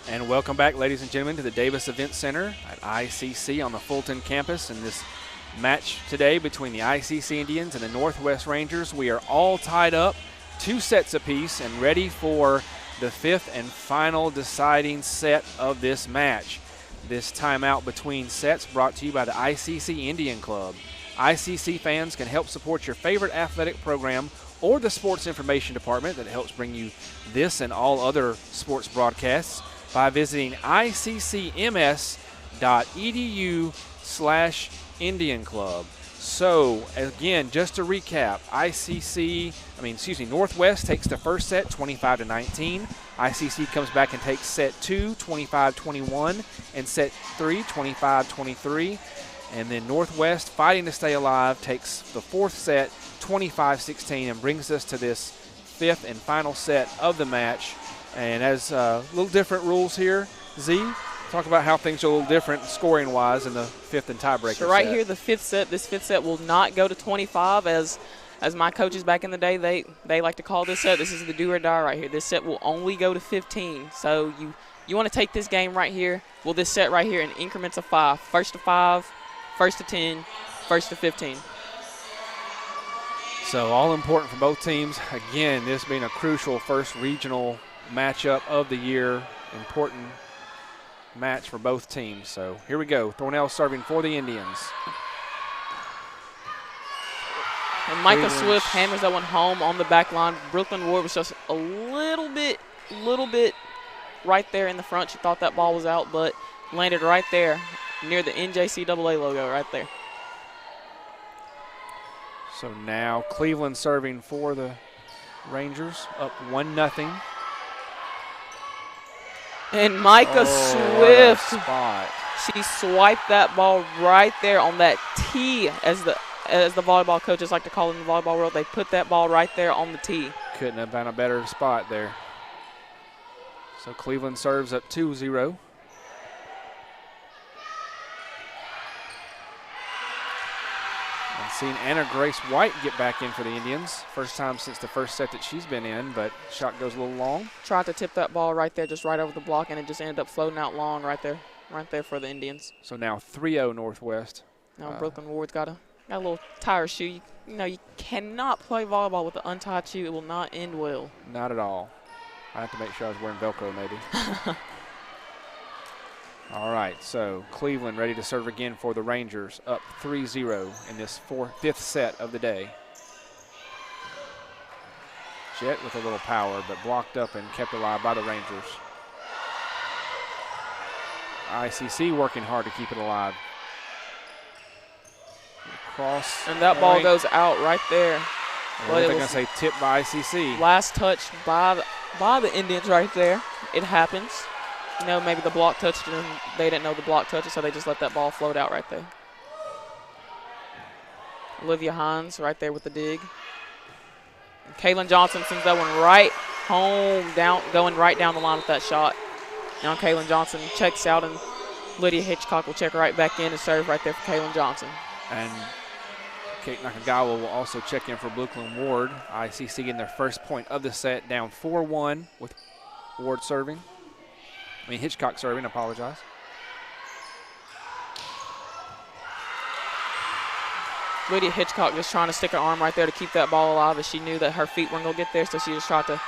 And welcome back, ladies and gentlemen, to the Davis Event Center at ICC on the Fulton campus. In this match today between the ICC Indians and the Northwest Rangers, we are all tied up, 2 sets apiece, and ready for the fifth and final deciding set of this match. This timeout between sets brought to you by the ICC Indian Club. ICC fans can help support your favorite athletic program or the sports information department that helps bring you this and all other sports broadcasts by visiting iccms.edu/Indian Club. So, again, just to recap, Northwest takes the first set 25-19. ICC comes back and takes set 2, 25-21, and set 3, 25-23. And then Northwest, fighting to stay alive, takes the fourth set 25-16 and brings us to this fifth and final set of the match. And as a little different rules here, Z, talk about how things are a little different scoring-wise in the fifth and tiebreaker So right set. here, this fifth set will not go to 25 as my coaches back in the day, they like to call this set. This is the do or die right here. This set will only go to 15. So you want to take this game right here, this set right here in increments of 5. First to 5, first to 10, first to 15. So all important for both teams. Again, this being a crucial first regional matchup of the year. Important match for both teams. So here we go. Thornell serving for the Indians. And Micah Swift hammers that one home on the back line. Brooklyn Ward was just a little bit right there in the front. She thought that ball was out, but landed right there near the NJCAA logo right there. So now Cleveland serving for the Rangers, up 1-0. And Micah Swift, spot. She swiped that ball right there on that tee, as the volleyball coaches like to call it in the volleyball world. They put that ball right there on the tee. Couldn't have been a better spot there. So Cleveland serves up 2-0. Seeing Anna Grace White get back in for the Indians. First time since the first set that she's been in, but shot goes a little long. Tried to tip that ball right there, just right over the block, and it just ended up floating out long right there for the Indians. So now 3-0 Northwest. Now Brooklyn Ward's got a little tire shoe. You cannot play volleyball with an untied shoe. It will not end well. Not at all. I have to make sure I was wearing Velcro maybe. All right, so Cleveland ready to serve again for the Rangers, up 3-0 in this fifth set of the day. Jet with a little power, but blocked up and kept alive by the Rangers. ICC working hard to keep it alive. Cross. And that ball goes out right there. What are they going to say? Tip by ICC. Last touch by the Indians right there. It happens. Maybe the block touched it and they didn't know the block touched it, so they just let that ball float out right there. Olivia Hines right there with the dig. And Kaylin Johnson sends that one right home, going right down the line with that shot. Now Kaylin Johnson checks out, and Lydia Hitchcock will check right back in and serve right there for Kaylin Johnson. And Kate Nakagawa will also check in for Brooklyn Ward. ICC getting their first point of the set, down 4-1 with Ward serving. Hitchcock serving, I apologize. Lydia Hitchcock just trying to stick her arm right there to keep that ball alive, as she knew that her feet weren't going to get there, so she just tried to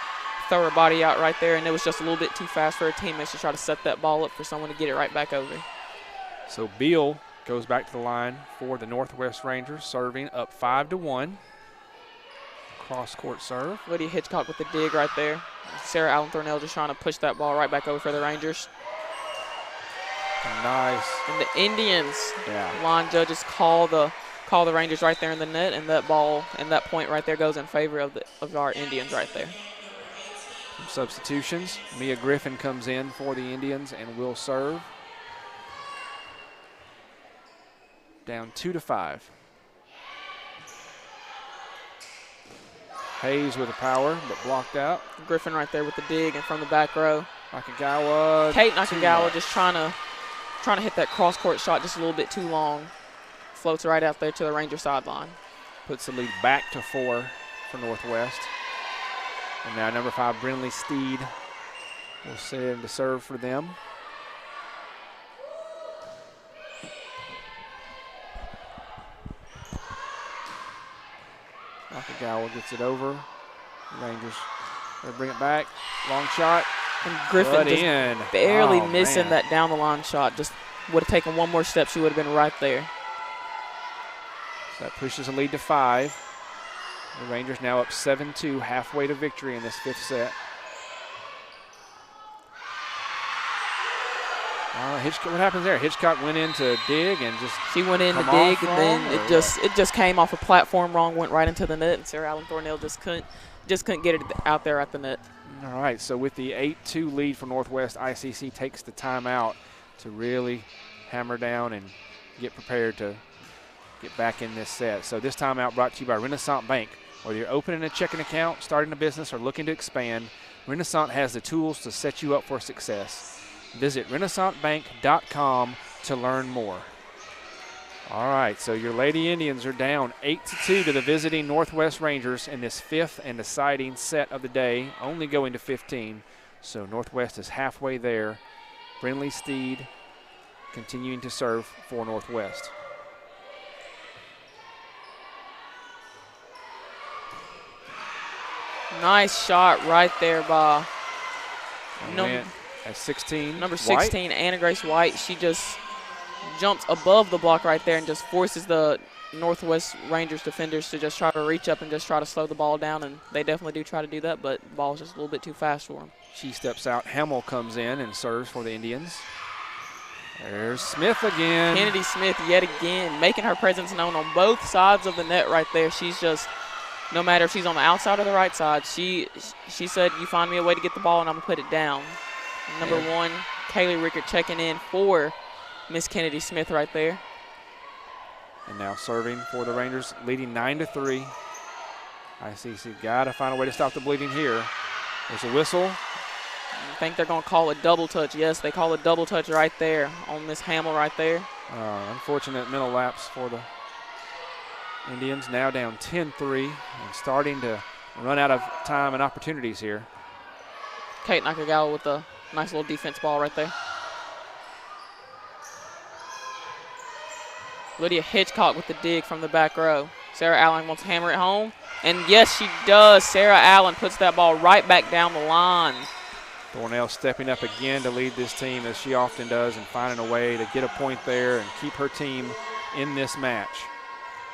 throw her body out right there, and it was just a little bit too fast for her teammates to try to set that ball up for someone to get it right back over. So Beal goes back to the line for the Northwest Rangers, serving up 5-1. Cross-court serve. Lydia Hitchcock with the dig right there. Sarah Allen Thornell just trying to push that ball right back over for the Rangers. Nice. And the Indians line judges call the Rangers right there in the net, and that ball and that point right there goes in favor of our Indians right there. Some substitutions. Mia Griffin comes in for the Indians and will serve. Down 2-5. Hayes with the power, but blocked out. Griffin right there with the dig, and from the back row. Nakagawa. Kate Nakagawa just trying to hit that cross-court shot just a little bit too long. Floats right out there to the Ranger sideline. Puts the lead back to 4 for Northwest. And now number 5, Brinley Steed, will send the serve for them. Nakagawa gets it over. Rangers, they bring it back. Long shot. And Griffin just in. barely missing that down the line shot. Just would have taken one more step, she would have been right there. So that pushes the lead to 5. The Rangers now up 7-2, halfway to victory in this 5th set. What happens there? Hitchcock went in to dig and just she went in to dig, and then it just came off a platform wrong, went right into the net, and Sarah Allen Thornell just couldn't get it out there at the net. All right, so with the 8-2 lead for Northwest, ICC takes the timeout to really hammer down and get prepared to get back in this set. So this timeout brought to you by Renaissance Bank. Whether you're opening a checking account, starting a business, or looking to expand, Renaissance has the tools to set you up for success. Visit renaissancebank.com to learn more. All right, so your Lady Indians are down 8-2 to the visiting Northwest Rangers in this 5th and deciding set of the day, only going to 15. So Northwest is halfway there. Brinley Steed continuing to serve for Northwest. Nice shot right there by at 16. Number 16, White. Anna Grace White. She just jumps above the block right there and just forces the Northwest Rangers defenders to just try to reach up and just try to slow the ball down, and they definitely do try to do that, but the ball's just a little bit too fast for them. She steps out. Hamill comes in and serves for the Indians. There's Smith again. Kennedy Smith yet again, making her presence known on both sides of the net right there. She's just, no matter if she's on the outside or the right side, she said, you find me a way to get the ball and I'm going to put it down. Number 1, Kaylee Rickert checking in for Miss Kennedy Smith right there. And now serving for the Rangers, leading 9-3. ICC got to find a way to stop the bleeding here. There's a whistle. I think they're going to call a double touch. Yes, they call a double touch right there on Miss Hamill right there. Unfortunate mental lapse for the Indians, now down 10-3 and starting to run out of time and opportunities here. Kate Nakagawa with a nice little defense ball right there. Lydia Hitchcock with the dig from the back row. Sarah Allen wants to hammer it home. And yes, she does. Sarah Allen puts that ball right back down the line. Thornell stepping up again to lead this team, as she often does, and finding a way to get a point there and keep her team in this match.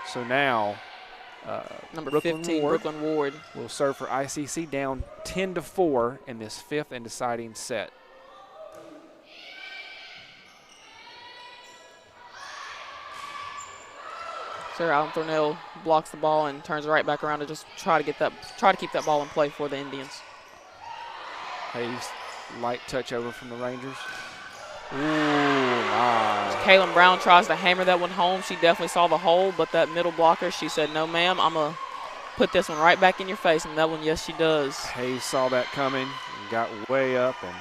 So now, number 15, Brooklyn Ward will serve for ICC, down 10-4 in this 5th and deciding set. Sarah Allen Thornell blocks the ball and turns right back around to just try to keep that ball in play for the Indians. Hayes, light touch over from the Rangers. Ooh, nice. Kaylin Brown tries to hammer that one home. She definitely saw the hole, but that middle blocker, she said, no, ma'am, I'm going to put this one right back in your face. And that one, yes, she does. Hayes saw that coming and got way up and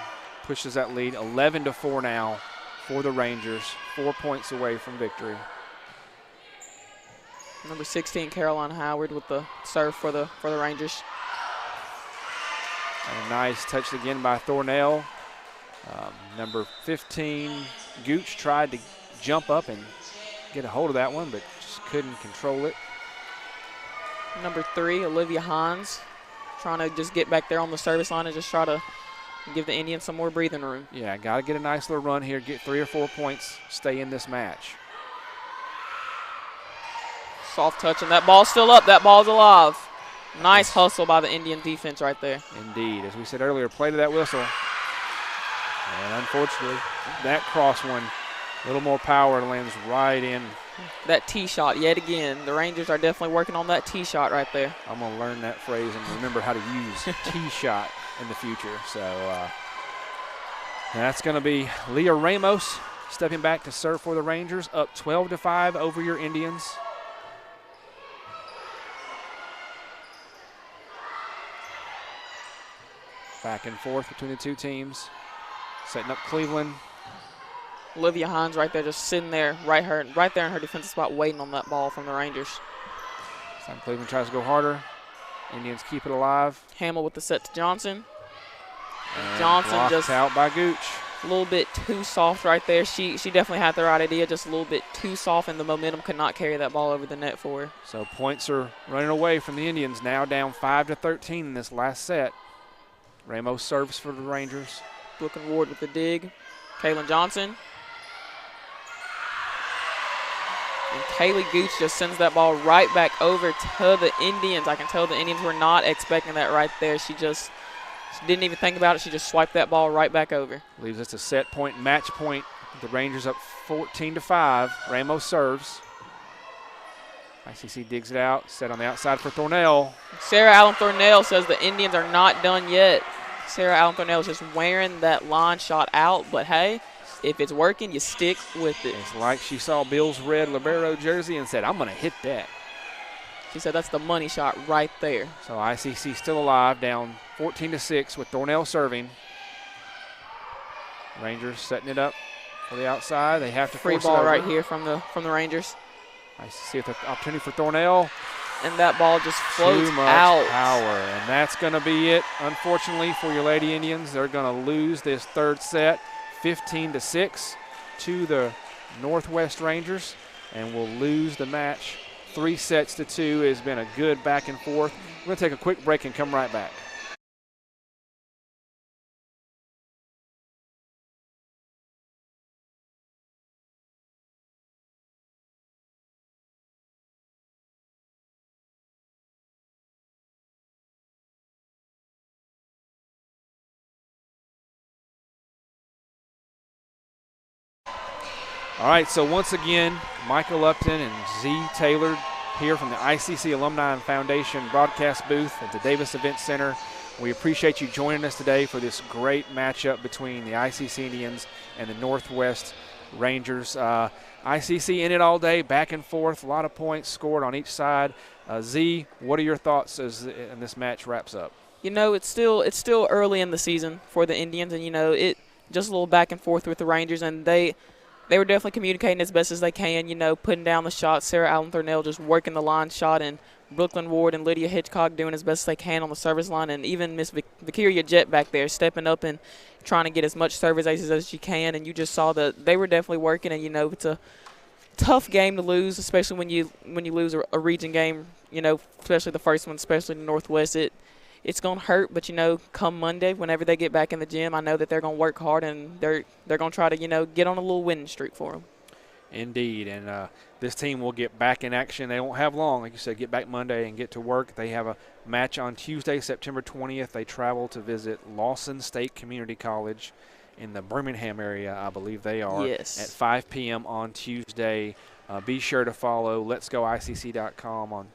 pushes that lead. 11-4 now for the Rangers, 4 points away from victory. Number 16, Caroline Howard with the serve for the Rangers. And a nice touch again by Thornell. Number 15, Gooch tried to jump up and get a hold of that one, but just couldn't control it. Number 3, Olivia Hines, trying to just get back there on the service line and just try to give the Indians some more breathing room. Yeah, got to get a nice little run here, get 3 or 4 points, stay in this match. Soft touch, and that ball's still up. That ball's alive. Nice hustle by the Indian defense right there. Indeed. As we said earlier, play to that whistle. And unfortunately, that cross one, a little more power, lands right in. That tee shot yet again. The Rangers are definitely working on that tee shot right there. I'm going to learn that phrase and remember how to use tee shot in the future. So that's going to be Leah Ramos stepping back to serve for the Rangers, up 12-5 over your Indians. Back and forth between the two teams. Setting up Cleveland. Olivia Hines right there just sitting there, right there in her defensive spot waiting on that ball from the Rangers. Some Cleveland tries to go harder. Indians keep it alive. Hamill with the set to Johnson. And Johnson just out by Gooch. A little bit too soft right there. She definitely had the right idea, just a little bit too soft, and the momentum could not carry that ball over the net for her. So points are running away from the Indians, now down 5-13 in this last set. Ramos serves for the Rangers. Brooklyn Ward with the dig. Kaylin Johnson. And Kaylee Gooch just sends that ball right back over to the Indians. I can tell the Indians were not expecting that right there. She didn't even think about it. She just swiped that ball right back over. Leaves us a set point, match point. The Rangers up 14-5. Ramos serves. ICC digs it out. Set on the outside for Thornell. Sarah Allen Thornell says the Indians are not done yet. Sarah Allen Thornell is just wearing that line shot out, but hey, if it's working, you stick with it. It's like she saw Bill's red libero jersey and said, I'm going to hit that. She said that's the money shot right there. So ICC still alive, down 14-6 with Thornell serving. Rangers setting it up for the outside. They have to free force ball it over. right here from the Rangers. ICC with the opportunity for Thornell. And that ball just floats Too much out. Power, and that's going to be it. Unfortunately for your Lady Indians, they're going to lose this third set, 15-6 to the Northwest Rangers, and will lose the match 3-2. It's been a good back and forth. We're going to take a quick break and come right back. All right, so once again, Michael Upton and Z. Taylor here from the ICC Alumni and Foundation broadcast booth at the Davis Event Center. We appreciate you joining us today for this great matchup between the ICC Indians and the Northwest Rangers. ICC in it all day, back and forth, a lot of points scored on each side. Z, what are your thoughts as this match wraps up? You know, it's still early in the season for the Indians, and you know, it just a little back and forth with the Rangers, and they were definitely communicating as best as they can, you know, putting down the shots. Sarah Allen Thornell just working the line shot, and Brooklyn Ward and Lydia Hitchcock doing as best as they can on the service line, and even Miss Vicaria Jett back there stepping up and trying to get as much service aces as she can. And you just saw that they were definitely working, and, you know, it's a tough game to lose, especially when you lose a region game, you know, especially the first one, especially the Northwest. It's going to hurt, but, you know, come Monday, whenever they get back in the gym, I know that they're going to work hard, and they're going to try to, you know, get on a little winning streak for them. Indeed, and this team will get back in action. They won't have long, like you said, get back Monday and get to work. They have a match on Tuesday, September 20th. They travel to visit Lawson State Community College in the Birmingham area, I believe they are, yes, at 5 p.m. on Tuesday. Be sure to follow letsgoicc.com on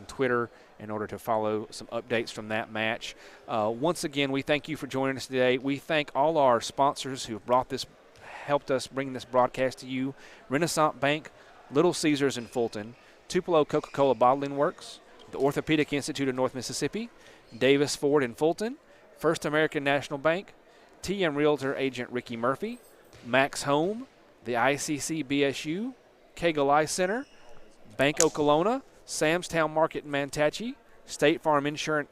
Twitter in order to follow some updates from that match. Once again, we thank you for joining us today. We thank all our sponsors who have helped us bring this broadcast to you. Renaissance Bank, Little Caesars in Fulton, Tupelo Coca-Cola Bottling Works, the Orthopedic Institute of North Mississippi, Davis Ford in Fulton, First American National Bank, TM Realtor agent Ricky Murphy, Max Home, the ICC BSU, Kegel Eye Center, Bank Okolona, Sam's Town Market in Manatee, State Farm Insurance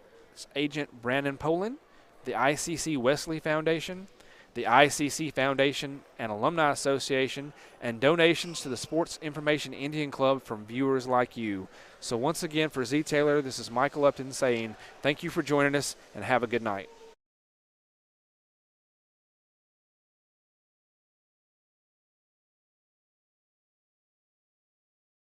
agent Brandon Poland, the ICC Wesley Foundation, the ICC Foundation and Alumni Association, and donations to the Sports Information Indian Club from viewers like you. So once again, for Z Taylor, this is Michael Upton saying thank you for joining us and have a good night.